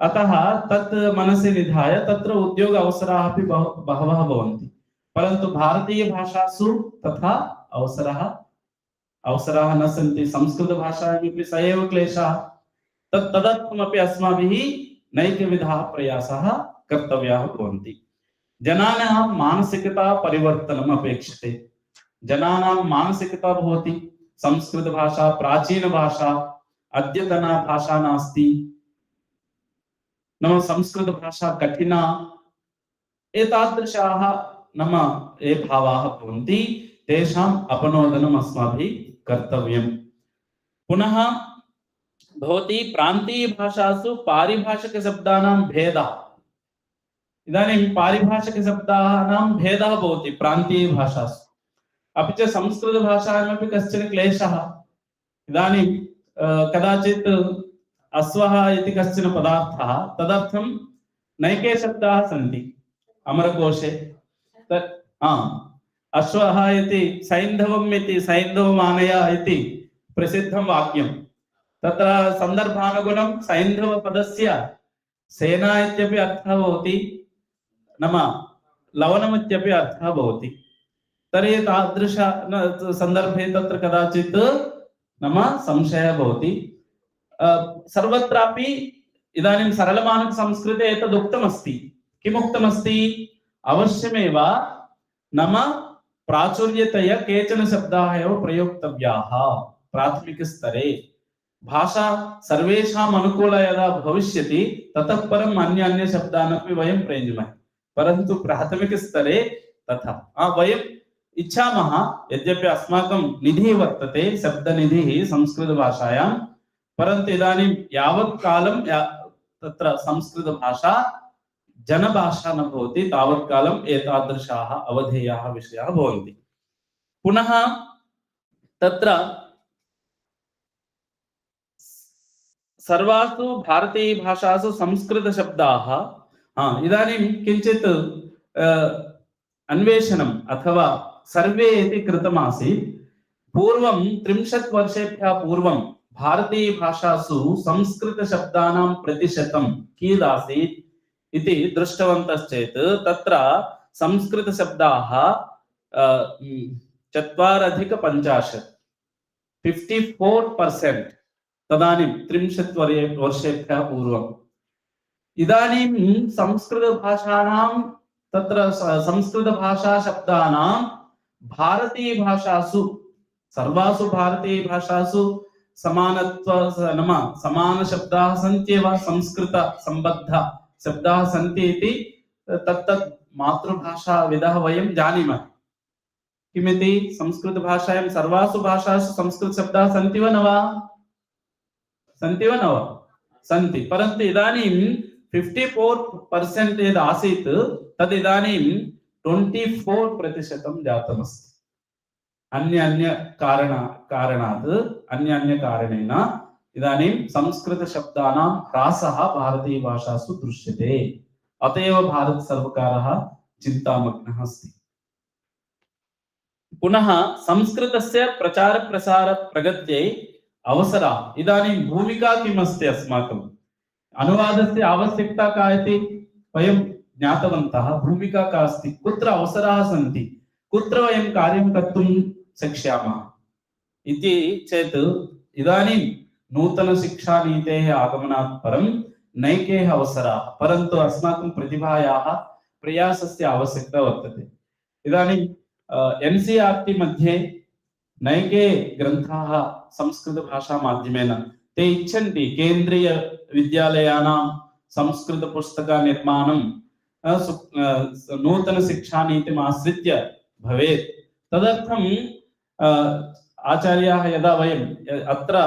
अतः तत् मनसि निधाय तत्र उद्योग अवसराः अपि बहवः भवन्ति। परन्तु भारतीयभाषासु तथा अवसराः न सन्ति। संस्कृतभाषायामपि स एव क्लेशः। तदर्थमपि अस्माभिः नैकविधाः प्रयासाः कर्तव्याः भवन्ति। जनानां मानसिकता परिवर्तनम् अपेक्षते। जनानां मानसिकता भवति संस्कृतभाषा प्राचीनभाषा, अद्यतना भाषा नास्ति, नाम संस्कृतभाषा कठिना, एतादृशाः नाम ये भावाः भवन्ति तेषाम् अपनोदनम् अस्माभिः कर्तव्यम्। पुनः भवति प्रान्तीयभाषासु पारिभाषिकशब्दानां भेदः। इदानीं पारिभाषिकशब्दानां भेदः भवति प्रान्तीयभाषासु, अपि च संस्कृतभाषायामपि कश्चन क्लेशः। इदानीं कदाचित् अश्वः इति कश्चन पदार्थः, तदर्थं नैके शब्दाः सन्ति अमरकोशे। अश्वः इति सैन्धवम् इति, सैन्धवम् आनय इति प्रसिद्धं वाक्यं। तत्र सन्दर्भानुगुणं सैन्धवपदस्य सेना इत्यपि अर्थः भवति, नाम लवणमित्यपि अर्थः भवति। तर्हि तादृश सन्दर्भे तत्र कदाचित् नाम संशयः भवति। सर्वत्रापि इदानीं सरलमानकसंस्कृते एतद् उक्तमस्ति। किमुक्तमस्ति? अवश्यमेव नाम प्राचुर्यतया केचन शब्दाः एव प्रयोक्तव्याः प्राथमिकस्तरे। भाषा सर्वेषाम् अनुकूला यदा भविष्यति ततः परम् अन्य शब्दानपि वयं प्रयुञ्ज्महे, परन्तु प्राथमिकस्तरे तथा वयम् इच्छामः। यद्यपि अस्माकं निधिः वर्तते, शब्दनिधिः संस्कृतभाषायां, परन्तु इदानीं यावत् कालं तत्र संस्कृतभाषा जनभाषा न भवति तावत् कालम् एतादृशाः अवधेयाः विषयाः भवन्ति। पुनः तत्र सर्वासु भारतीयभाषासु संस्कृतशब्दाः इदानीं किञ्चित् अन्वेषणम् अथवा सर्वे इति कृतमासीत्। पूर्वं 30 वर्षेभ्यः पूर्वं भारतीयभाषासु संस्कृतशब्दानां प्रतिशतं कियदासीत् इति दृष्टवन्तश्चेत् तत्र संस्कृतशब्दाः 4+50 54% तदानीं 30 वर्षेभ्यः पूर्वम्। इदानीं संस्कृतभाषाणां तत्र संस्कृतभाषाशब्दानां भारतीयभाषासु सर्वासु भारतीयभाषासु समानत्व नाम समानशब्दाः सन्त्येव, संस्कृतसम्बद्ध शब्दाः सन्ति इति तत्तत् मातृभाषाविदः वयं जानीमः। किमिति? संस्कृतभाषायां सर्वासु भाषासु संस्कृतशब्दाः सन्ति वा न वा? सन्ति वा न वा? सन्ति। परन्तु इदानीं 54% यद् आसीत् तद् इदानीं 24% जातमस्ति। अन्य कारणेन इदानीं संस्कृतशब्दानां ह्रासः भारतीयभाषासु दृश्यते। अत एव भारतसर्वकारः चिन्तामग्नः अस्ति। पुनः संस्कृतस्य प्रचार प्रसार प्रगत्यै अवसरा इदानीं भूमिका किमस्ति अस्माकम् अनुवादस्य आवश्यकता का इति वयं ज्ञातवन्तः भूमिका का अस्ति कुत्र अवसराः सन्ति कुत्र वयं कार्यं कर्तुं शक्ष्यामः इति चेत् इदानीं नूतनशिक्षानीतेः आगमनात् परं नैके अवसराः परन्तु अस्माकं प्रतिभायाः प्रयासस्य आवश्यकता वर्तते इदानीं NCERT मध्ये नैके ग्रन्थाः संस्कृतभाषामाध्यमेन ते इच्छन्ति केन्द्रीयविद्यालयानां संस्कृतपुस्तकनिर्माणं नूतनशिक्षानीतिम् आश्रित्य भवेत् तदर्थं आचार्याः यदा वयम् अत्र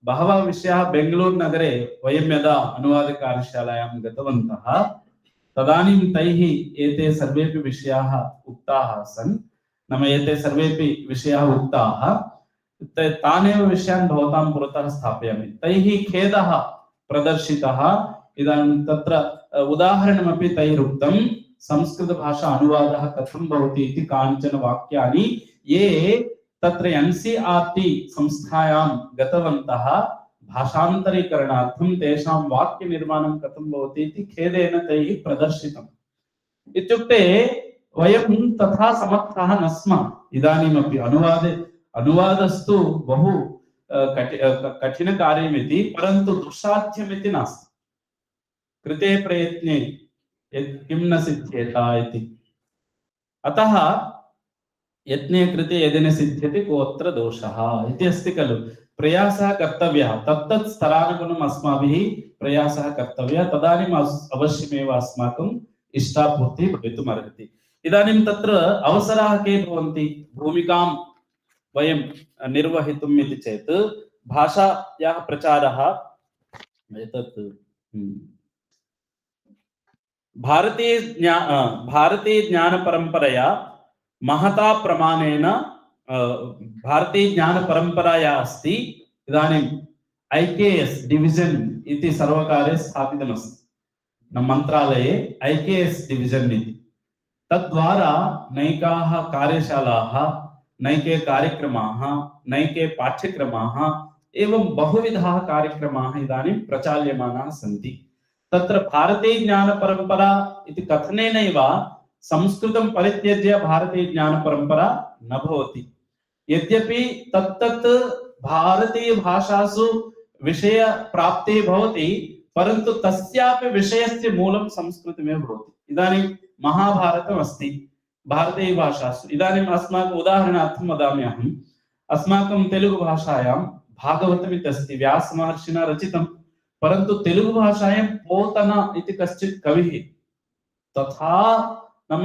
बहवः विषयाः बेङ्गलूरुनगरे वयं यदा अनुवादकार्यशालायां गतवन्तः तदानीं तैः एते सर्वेपि विषयाः उक्ताः आसन् नाम एते सर्वेपि विषयाः उक्ताः तानेव विषयान् भवतां पुरतः स्थापयामि तैः खेदः प्रदर्शितः इदानीं तत्र उदाहरणमपि तैः उक्तं संस्कृतभाषा अनुवादः कथं भवति इति कानिचन वाक्यानि ये तत्र NCERT संस्थायां गतवन्तः भाषान्तरीकरणार्थं तेषां वाक्यनिर्माणं कथं भवति इति खेदेन तैः प्रदर्शितम् इत्युक्ते वयं तथा समर्थाः न स्मः इदानीमपि अनुवादस्तु बहु कठिनकार्यमिति परन्तु दुस्साध्यमिति नास्ति कृते प्रयत्ने किं न सिद्ध्येत इति अतः यत्ने कृते यदि न सिद्ध्यति कोऽत्र दोषः इति अस्ति खलु प्रयासः कर्तव्यः तत्तत् स्तरानुगुणम् अस्माभिः प्रयासः कर्तव्यः तदानीम् अवश्यमेव अस्माकम् इष्टापूर्तिः भवितुम् अर्हति इदानीं तत्र अवसराः के भवन्ति भूमिकां वयं निर्वहितुम् इति चेत् भाषायाः प्रचारः एतत् भारतीय ज्ञानपरम्परया महता प्रमाणेन भारतीय ज्ञानपरम्पराया अस्ति इदानीम् IKS डिविजन् इति सर्वकारे स्थापितमस्ति मन्त्रालये IKS डिविजन् इति तद्वारा नैकाः कार्यशालाः नैके कार्यक्रमाः नैके पाठ्यक्रमाः एवं बहुविधाः कार्यक्रमाः इदानीं प्रचाल्यमानाः सन्ति तत्र भारतीय ज्ञानपरम्परा इति कथनेनैव संस्कृतं परित्यज्य भारतीय ज्ञानपरम्परा न भवति यद्यपि तत्तत् भारतीय भाषासु विषय प्राप्तिः भवति परन्तु तस्यापि विषयस्य मूलं संस्कृतमेव भवति इदानीं महाभारतम् अस्ति भारतीय भाषासु इदानीम् अस्माकम् उदाहरणार्थं वदामि अहम् अस्माकं तेलुगु भाषायां भागवतमिति अस्ति व्यासमहर्षिणा रचितं परन्तु तेलुगु भाषायां पोतन इति कश्चित् कविः तथा नाम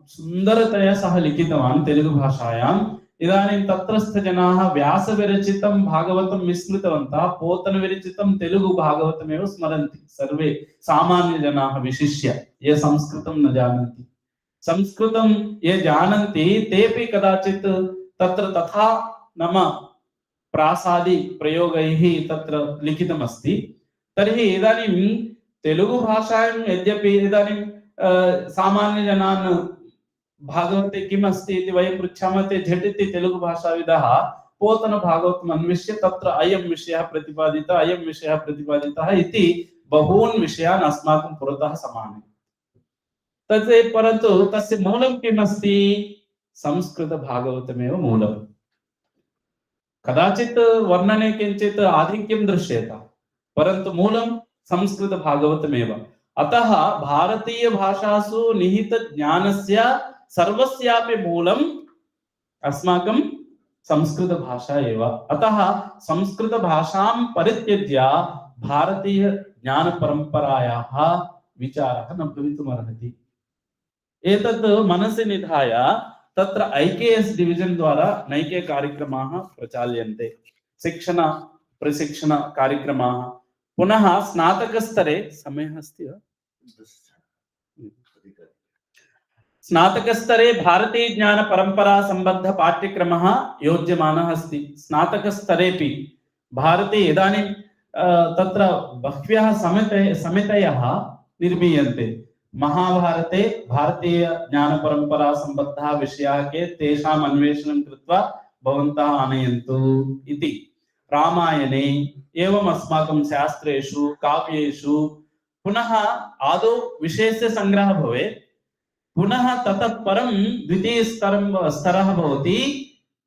सुन्दरतया सः लिखितवान् तेलुगु भाषायाम् इदानीं तत्रस्थजनाः व्यासविरचितं भागवतं विस्मृतवन्तः पोतनविरचितं तेलुगु भागवतमेव स्मरन्ति सर्वे सामान्यजनाः विशिष्य ये संस्कृतं न जानन्ति संस्कृतं ये जानन्ति तेपि कदाचित् तत्र तथा नाम प्रासादि प्रयोगैः तत्र लिखितमस्ति तर्हि इदानीं तेलुगु भाषायां यद्यपि इदानीं सामान्यजनान् भागवते किम् अस्ति इति वयं पृच्छामः ते झटिति तेलुगु भाषाविदः पोतन भागवतम् अन्विष्य तत्र अयं विषयः प्रतिपादितः अयं विषयः प्रतिपादितः इति बहून् विषयान् अस्माकं पुरतः समानयति तत् परन्तु तस्य मूलं किम् अस्ति संस्कृतभागवतमेव मूलं कदाचित् वर्णने किञ्चित् आधिक्यं दृश्येत परन्तु मूलं संस्कृतभागवतमेव अतः भारतीय भाषासु निहित ज्ञानस्य सर्वस्यापि मूलम् अस्माकं संस्कृत भाषा एव अतः संस्कृत भाषां परित्यज्य भारतीय ज्ञान परंपरायाः विचारः न भवितुमर्हति एतत् मनसि निधाय तत्र IKS डिविजन् द्वारा नैके कार्यक्रमाः प्रचाल्यन्ते शिक्षण प्रशिक्षण कार्यक्रमाः पुनः स्नातकस्तरे समयः अस्ति वा स्नातकस्तरे भारतीय ज्ञान परंपरा संबद्ध पाठ्यक्रमः योज्यमानः अस्ति स्नातकस्तरेपि भारतीय इदानीं तत्र बह्व्यः समितयः निर्मीयन्ते महाभारते भारतीय ज्ञान परंपरा संबद्धाः विषयाः के तेषाम् अन्वेषणं कृत्वा भवन्तः आनयन्तु इति। रामायणे एवम् अस्माकं शास्त्रेषु काव्येषु पुनः आदौ विषयस्य संग्रहः भवेत्, पुनः ततः परं स्तरः भवति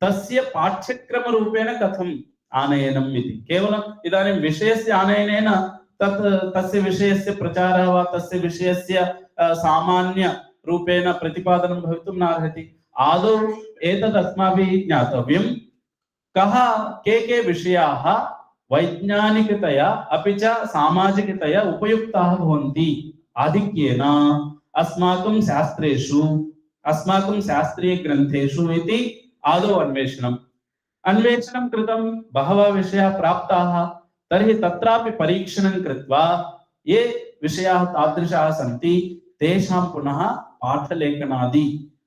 तस्य पाठ्यक्रमरूपेण कथम् आनयनम् इति। केवलम् इदानीं विषयस्य आनयनेन तस्य विषयस्य प्रचारः वा तस्य विषयस्य सामान्यरूपेण प्रतिपादनं भवितुं नार्हति। आदौ एतद् अस्माभिः ज्ञातव्यं के विषयाः वैज्ञानिकतया अपि च सामाजिकतया उपयुक्ताः भवन्ति। आधिक्येन अस्माकं शास्त्रेषु अस्माकं शास्त्रीयग्रन्थेषु इति आदौ अन्वेषणं कृतं, बहवः विषयाः प्राप्ताः, तर्हि तत्रापि परीक्षणं कृत्वा ये विषयाः तादृशाः सन्ति तेषां पुनः पाठलेखनादि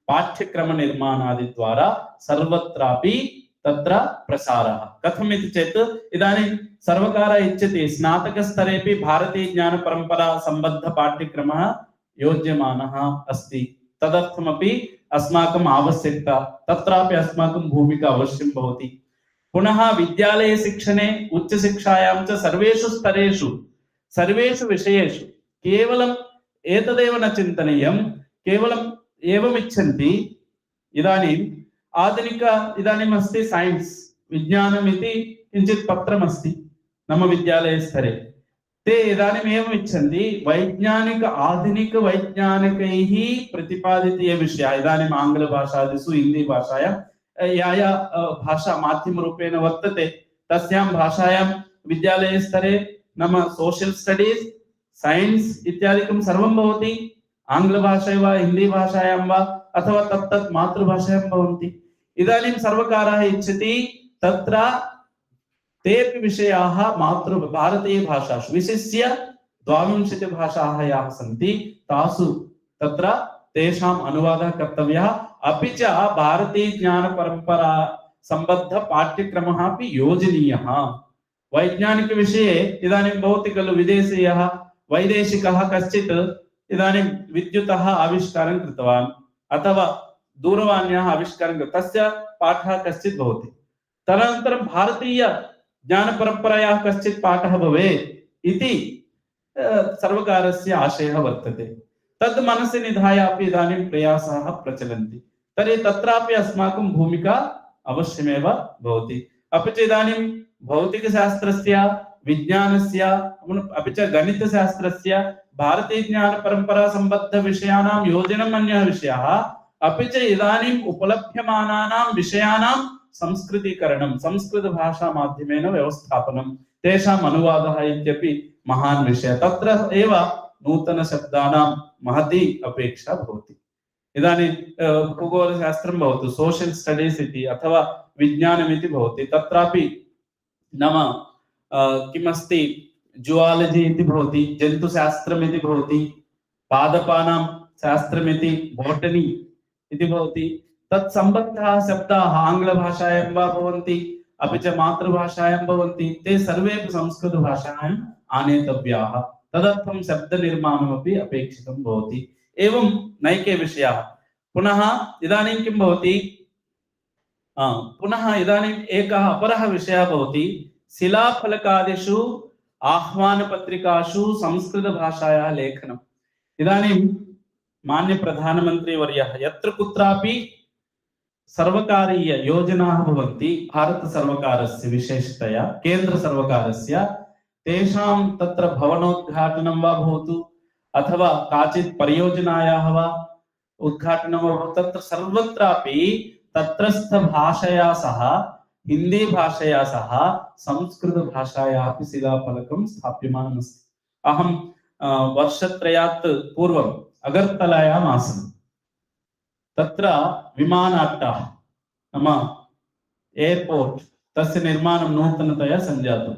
पाठ्यक्रमनिर्माणादि द्वारा सर्वत्रापि तत्र प्रसारः। कथम् इति चेत् इदानीं सर्वकारः इच्छति स्नातकस्तरेपि भारतीयज्ञानपरम्परा सम्बद्धपाठ्यक्रमः योज्यमानः अस्ति। तदर्थमपि अस्माकम् आवश्यकता, तत्रापि अस्माकं भूमिका अवश्यं भवति। पुनः विद्यालये शिक्षणे उच्चशिक्षायां च सर्वेषु स्तरेषु सर्वेषु विषयेषु केवलम् एतदेव न चिन्तनीयं, केवलम् एवम् इच्छन्ति इदानीम् इदानीम् अस्ति सैन्स् विज्ञानम् इति किञ्चित् पत्रमस्ति मम विद्यालये स्तरे। ते इदानीम् एवम् इच्छन्ति वैज्ञानिक आधुनिक वैज्ञानिकैः प्रतिपादित ये विषयाः इदानीम् आङ्ग्लभाषादिषु हिन्दी भाषायां या भाषा माध्यमरूपेण वर्तते तस्यां भाषायां विद्यालये स्तरे नाम सोशल स्टडीज साइंस इत्यादिकं सर्वं भवति। आङ्ग्लभाषायां वा हिन्दी भाषायां वा अथवा तत्तत् मातृभाषायां भवन्ति। इदानीं सर्वकारः इच्छति तत्र तेऽपि विषयाः भारतीयभाषासु विशिष्य 22 भाषाः याः सन्ति तासु तत्र तेषाम् अनुवादः कर्तव्यः। अपि च भारतीयज्ञानपरम्परा सम्बद्धपाठ्यक्रमः अपि योजनीयः। वैज्ञानिकविषये इदानीं भवति खलु विदेशीयः वैदेशिकः कश्चित् इदानीं विद्युतः आविष्कारं कृतवान् अथवा दूरवाण्याः आविष्कारं तस्य पाठः कश्चित् भवति। तदनन्तरं भारतीय ज्ञानपरम्परायाः कश्चित् पाठः भवेत् इति सर्वकारस्य आशयः वर्तते। तद् मनसि निधाय अपि इदानीं प्रयासाः प्रचलन्ति। तर्हि तत्रापि अस्माकं भूमिका अवश्यमेव भवति। अपि च इदानीं भौतिकशास्त्रस्य विज्ञानस्य अपि च गणितशास्त्रस्य भारतीयज्ञानपरम्परा सम्बद्धविषयाणां योजनम् अन्यः विषयः। अपि च इदानीम् उपलभ्यमानानां विषयाणां संस्कृतीकरणं संस्कृतभाषा माध्यमेन व्यवस्थापनं तेषाम् अनुवादः इत्यपि महान् विषयः। तत्र एव नूतनशब्दानां महती अपेक्षा भवति। इदानीं भूगोलशास्त्रं भवतु सोशल स्टडीज इति अथवा विज्ञानमिति भवति तत्रापि नाम किमस्ति जुवालजी इति भवति जन्तुशास्त्रमिति भवति पादपानां शास्त्रमिति बॉटनी इति भवति। तत्सम्बद्धाः शब्दाः आङ्ग्लभाषायां वा भवन्ति अपि च मातृभाषायां भवन्ति ते सर्वेपि संस्कृतभाषायाम् आनेतव्याः। तदर्थं शब्दनिर्माणमपि अपेक्षितं भवति। एवं नैके विषयाः। पुनः इदानीं किं भवति पुनः इदानीम् एकः अपरः विषयः भवति शिलाफलकादिषु आह्वानपत्रिकासु संस्कृतभाषायाः लेखनम्। इदानीं मान्य प्रधानमन्त्री वर्यः यत्र कुत्रापि सर्वकारीय योजनाः भवन्ति भारत सर्वकारस्य विशेषतया केंद्र सर्वकारस्य तेषां तत्र भवनोद्घाटनं वा भवतु अथवा काचित् परियोजनायाः वा उद्घाटनं वा भवतु तत्र सर्वत्रापि तत्रस्थ भाषया सह हिंदी भाषया सह संस्कृत भाषायाः अपि शिलाफलकं स्थाप्यमानमस्ति। अहं वर्षत्रयात् पूर्वम् अगर्तलायाम् आसम्। तत्र विमानाट्टाः नाम एयरपोर्ट तस्य निर्माणं नूतनतया सञ्जातं।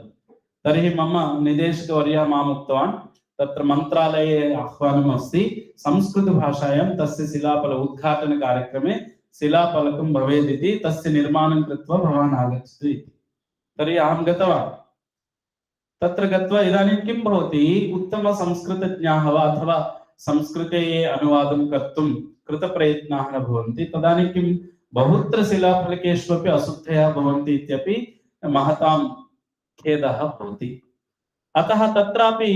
तर्हि मम निदेशकवर्यः माम् उक्तवान् तत्र मन्त्रालये आह्वानम् अस्ति संस्कृतभाषायां तस्य शिलाफल उद्घाटनकार्यक्रमे शिलाफलकं भवेत् इति तस्य निर्माणं कृत्वा भवान् आगच्छतु इति। तर्हि अहं गतवान्। तत्र गत्वा इदानीं किं भवति उत्तम संस्कृतज्ञाः वा अथवा संस्कृते अनुवादं कर्तुं कृतप्रयत्नाः न भवन्ति तदानीं किं बहुत्र शिलाफलकेष्वपि अशुद्धयः भवन्ति इत्यपि महतां खेदः भवति। अतः तत्रापि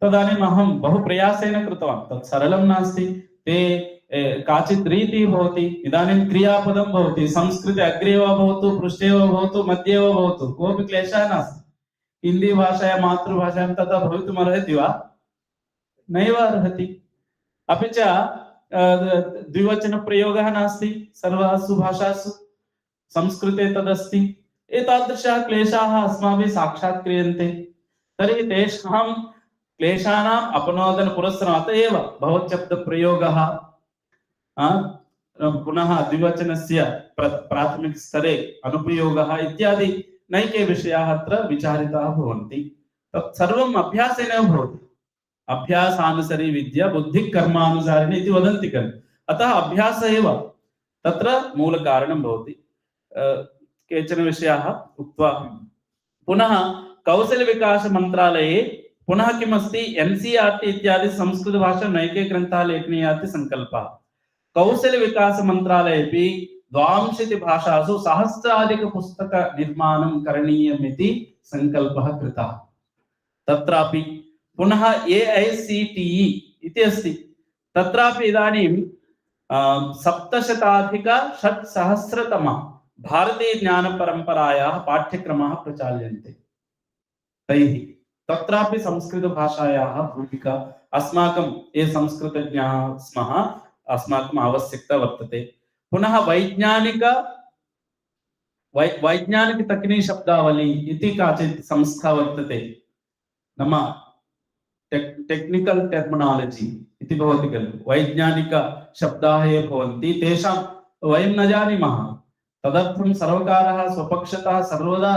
तदानीम् अहं बहु प्रयासेन कृतवान्। तत् सरलं नास्ति। ते काचित् रीतिः भवति। इदानीं क्रियापदं भवति, संस्कृते अग्रे वा भवतु, पृष्ठे वा भवतु, मध्ये वा भवतु, कोऽपि क्लेशः नास्ति। हिन्दी भाषायां मातृभाषायां तथा भवितुमर्हति वा? नैव अर्हति। अपि च द्विवचनप्रयोगः नास्ति सर्वासु भाषासु, संस्कृते तदस्ति। एतादृशाः क्लेशाः अस्माभिः साक्षात् क्रियन्ते। तर्हि तेषां क्लेशानाम् अपनोदनपुरस्सरम् एव भवच्छब्दप्रयोगः, पुनः द्विवचनस्य प्राथमिकस्तरे अनुप्रयोगः इत्यादि नैके विषयाः अत्र विचारिताः भवन्ति। तत् सर्वम् अभ्यासेन भवति। अभ्यासानुसरी विद्या बुद्धिः कर्मानुसारिणी इति वदन्ति खलु। अतः अभ्यासः एव तत्र मूलकारणं भवति। केचन विषयाः उक्त्वा पुनः कौशलविकासमन्त्रालये पुनः किमस्ति, NCERT इत्यादि संस्कृतभाषा नैके ग्रन्थाः लेखनीयाः इति सङ्कल्पः। कौशलविकासमन्त्रालयेपि 20 भाषासु सहस्राधिकपुस्तकनिर्माणं करणीयमिति सङ्कल्पः कृतः। तत्रापि पुनः AICTE इति अस्ति। तत्रापि इदानीं 700,600 भारतीयज्ञानपरम्परायाः पाठ्यक्रमाः प्रचाल्यन्ते। तैः तत्रापि संस्कृतभाषायाः भूमिका, अस्माकं ये संस्कृतज्ञाः स्मः, अस्माकम् आवश्यकता वर्तते। पुनः वैज्ञानिक तकनी शब्दावली इति काचित् संस्था वर्तते। नाम टेक्निकल टर्मिनालजी इति भवति खलु। वैज्ञानिक शब्दाः ये भवन्ति तेषां वयं न जानीमः। तदर्थं सर्वकारः स्वपक्षतः सर्वदा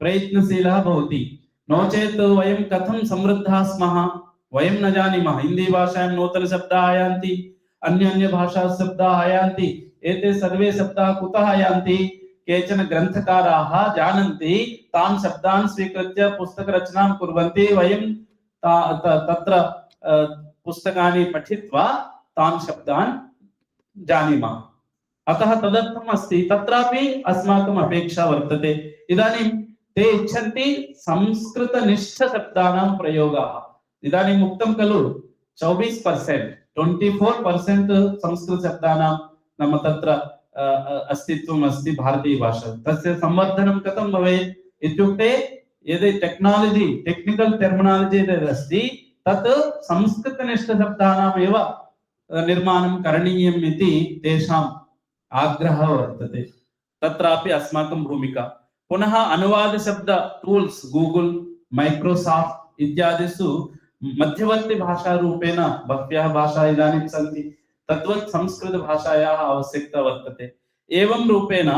प्रयत्नशीलः भवति। नो चेत् वयं कथं समृद्धाः स्मः वयं न जानीमः। हिंदी भाषायां नूतन शब्दाः आयान्ति, अन्य भाषा शब्दाः आयान्ति। एते सर्वे शब्दाः कुतः आयान्ति? केचन ग्रन्थकाराः जानन्ति, तान् शब्दान् स्वीकृत्य पुस्तकरचनां कुर्वन्ति। वयं तत्र पुस्तकानि पठित्वा तान् शब्दान् जानीमः। अतः तदर्थम् अस्ति। तत्रापि अस्माकम् अपेक्षा वर्तते। इदानीं ते इच्छन्ति संस्कृतनिष्ठशब्दानां प्रयोगः। इदानीम् उक्तं खलु 24% संस्कृतशब्दानां नाम तत्र अस्तित्वम् अस्ति भारतीयभाषा। तस्य संवर्धनं कथं भवेत् इत्युक्ते यदि टेक्निकल टर्मिनालजी अस्ति तत् संस्कृतनिष्ठशब्दानाम् एव निर्माणं करणीयम् इति तेषाम् आग्रहः वर्तते। तत्रापि अस्माकं भूमिका। पुनः अनुवादशब्द टूल्स गूगल, माइक्रोसॉफ्ट इत्यादिषु मध्यवर्ती भाषारूपेण बह्व्यः भाषाः इदानीं सन्ति। तद्वत् संस्कृतभाषायाः आवश्यकता वर्तते। एवं रूपेण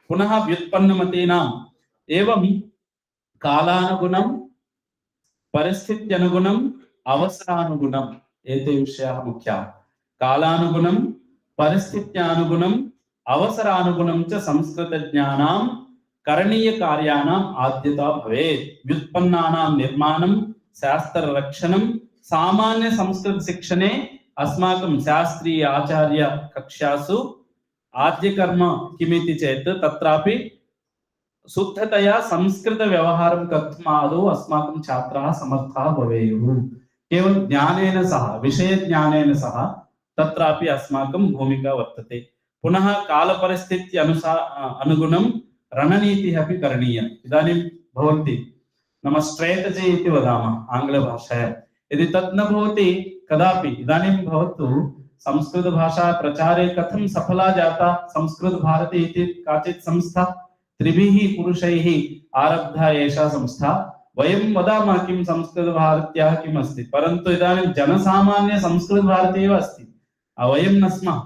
पुनः व्युत्पन्नमतीनाम् एवं कालानुगुणं, परिस्थित्यनुगुणं, अवसरानुगुणम् एते विषयाः मुख्याः। कालानुगुणं, परिस्थित्यानुगुणं, अवसरानुगुणं च संस्कृतज्ञानां करणीयकार्याणाम् आद्यता भवेत्। व्युत्पन्नानां निर्माणं, शास्त्ररक्षणं, सामान्य संस्कृतशिक्षणे अस्माकं शास्त्रीय आचार्य कक्षासु आद्यकर्म किमिति चेत् तत्रापि शुद्धतया संस्कृत व्यवहारं कर्तुम् आदौ अस्माकं छात्राः समर्थाः भवेयुः। केवलं ज्ञानेन सह, विषयज्ञानेन सह तत्रापि अस्माकं भूमिका वर्तते। पुनः कालपरिस्थिति अनुगुणं रणनीतिः अपि करणीयम्। इदानीं भवन्ति नाम स्ट्रेटजी इति वदामः आङ्ग्लभाषायां। यदि तत् न भवति कदापि, इदानीं भवतु संस्कृतभाषा प्रचारे कथं सफला जाता। संस्कृतभारती इति काचित् संस्था, 3 पुरुषैः आरब्धा एषा संस्था। वयं वदामः किं संस्कृतभारत्याः किम् अस्ति, परन्तु इदानीं जनसामान्य संस्कृतभारती एव अस्ति, वयं न स्मः।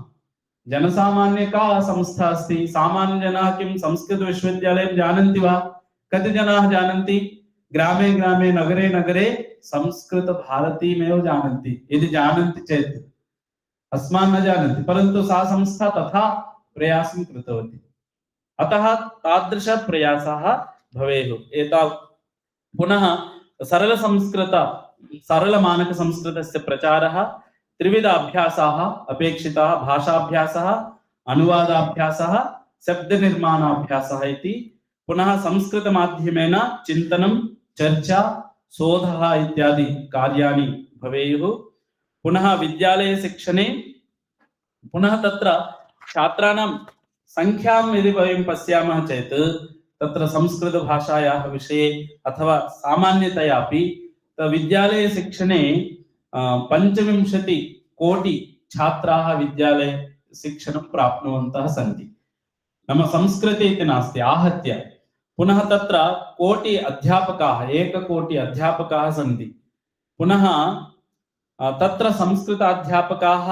जनसामान्य का संस्था अस्ति? सामान्यजनाः किं संस्कृतविश्वविद्यालयं जानन्ति वा? कति जनाः जानन्ति? ग्रामे ग्रामे, नगरे नगरे संस्कृतभारतीमेव जानन्ति। यदि जानन्ति चेत्, अस्मान् न जानन्ति, परन्तु सा संस्था तथा प्रयासं कृतवती। अतः तादृश प्रयासाः भवेयुः। पुनः सरलमानकसंस्कृतस्य प्रचारः, त्रिविध अभ्यासाः अपेक्षिताः भाषाभ्यासः अनुवादाभ्यासः शब्दनिर्माणाभ्यासः इति पुनः संस्कृतमाध्यमेन चिन्तनं चर्चा शोधः इत्यादि कार्याणि भवेयुः पुनः विद्यालये शिक्षणे पुनः तत्र छात्राणां संख्यां यदि वयं पश्यामः चेत् तत्र संस्कृतभाषायाः विषये अथवा सामान्यतया अपि विद्यालये शिक्षणे 25 कोटि छात्राः विद्यालये शिक्षणं प्राप्नुवन्तः सन्ति नाम संस्कृते इति नास्ति आहत्य पुनः तत्र कोटि अध्यापकाः 1 कोटि अध्यापकाः सन्ति पुनः तत्र संस्कृत अध्यापकाः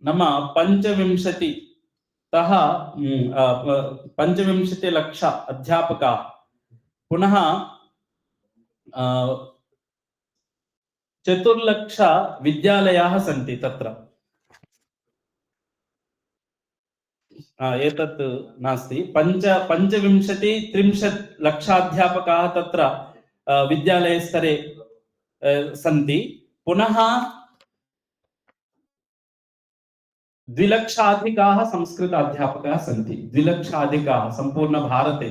नाम 25 लक्ष अध्यापकाः पुनः 4 लक्ष विद्यालयाः सन्ति तत्र एतत् नास्ति 25-30 लक्षाध्यापकाः तत्र विद्यालये स्तरे सन्ति पुनः 2 लक्षाधिकाः संस्कृत अध्यापकाः सन्ति 2 लक्षाधिकाः सम्पूर्ण भारते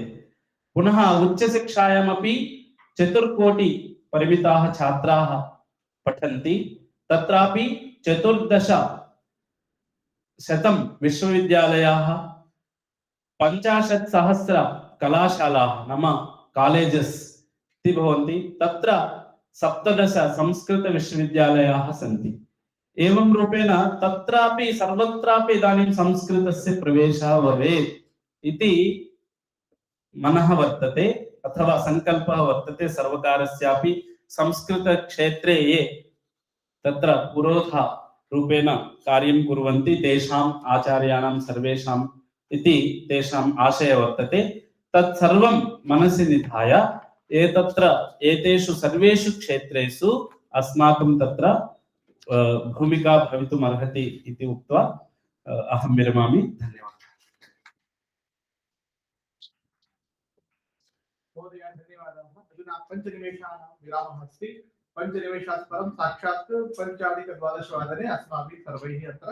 पुनः उच्चशिक्षायामपि 4 कोटि परिमिताः छात्राः पठन्ति तत्रापि 14% विश्वविद्यालयाः 50,000 कलाशालाः नाम कॉलेजेस् इति भवन्ति तत्र 17 संस्कृत विश्वविद्यालयाः सन्ति एवं रूपेण तत्रापि सर्वत्रापि इदानीं संस्कृतस्य प्रवेशः भवेत् इति मनः वर्तते अथवा संकल्पः वर्तते सर्वकारस्यापि संस्कृतक्षेत्रे ये तत्र पुरोधा रूपेण कार्यं कुर्वन्ति तेषाम् आचार्याणां सर्वेषाम् इति तेषाम् आशयः वर्तते तत् सर्वं मनसि निधाय एतेषु सर्वेषु क्षेत्रेषु अस्माकं तत्र भूमिका भवितुम् अर्हति इति उक्त्वा अहं विरमामि धन्यवादः महोदय धन्यवादाः अधुना 5 निमेषानां विरामः अस्ति 5 निमेषात् परं साक्षात् 5:12 अस्माभिः सर्वैः अत्र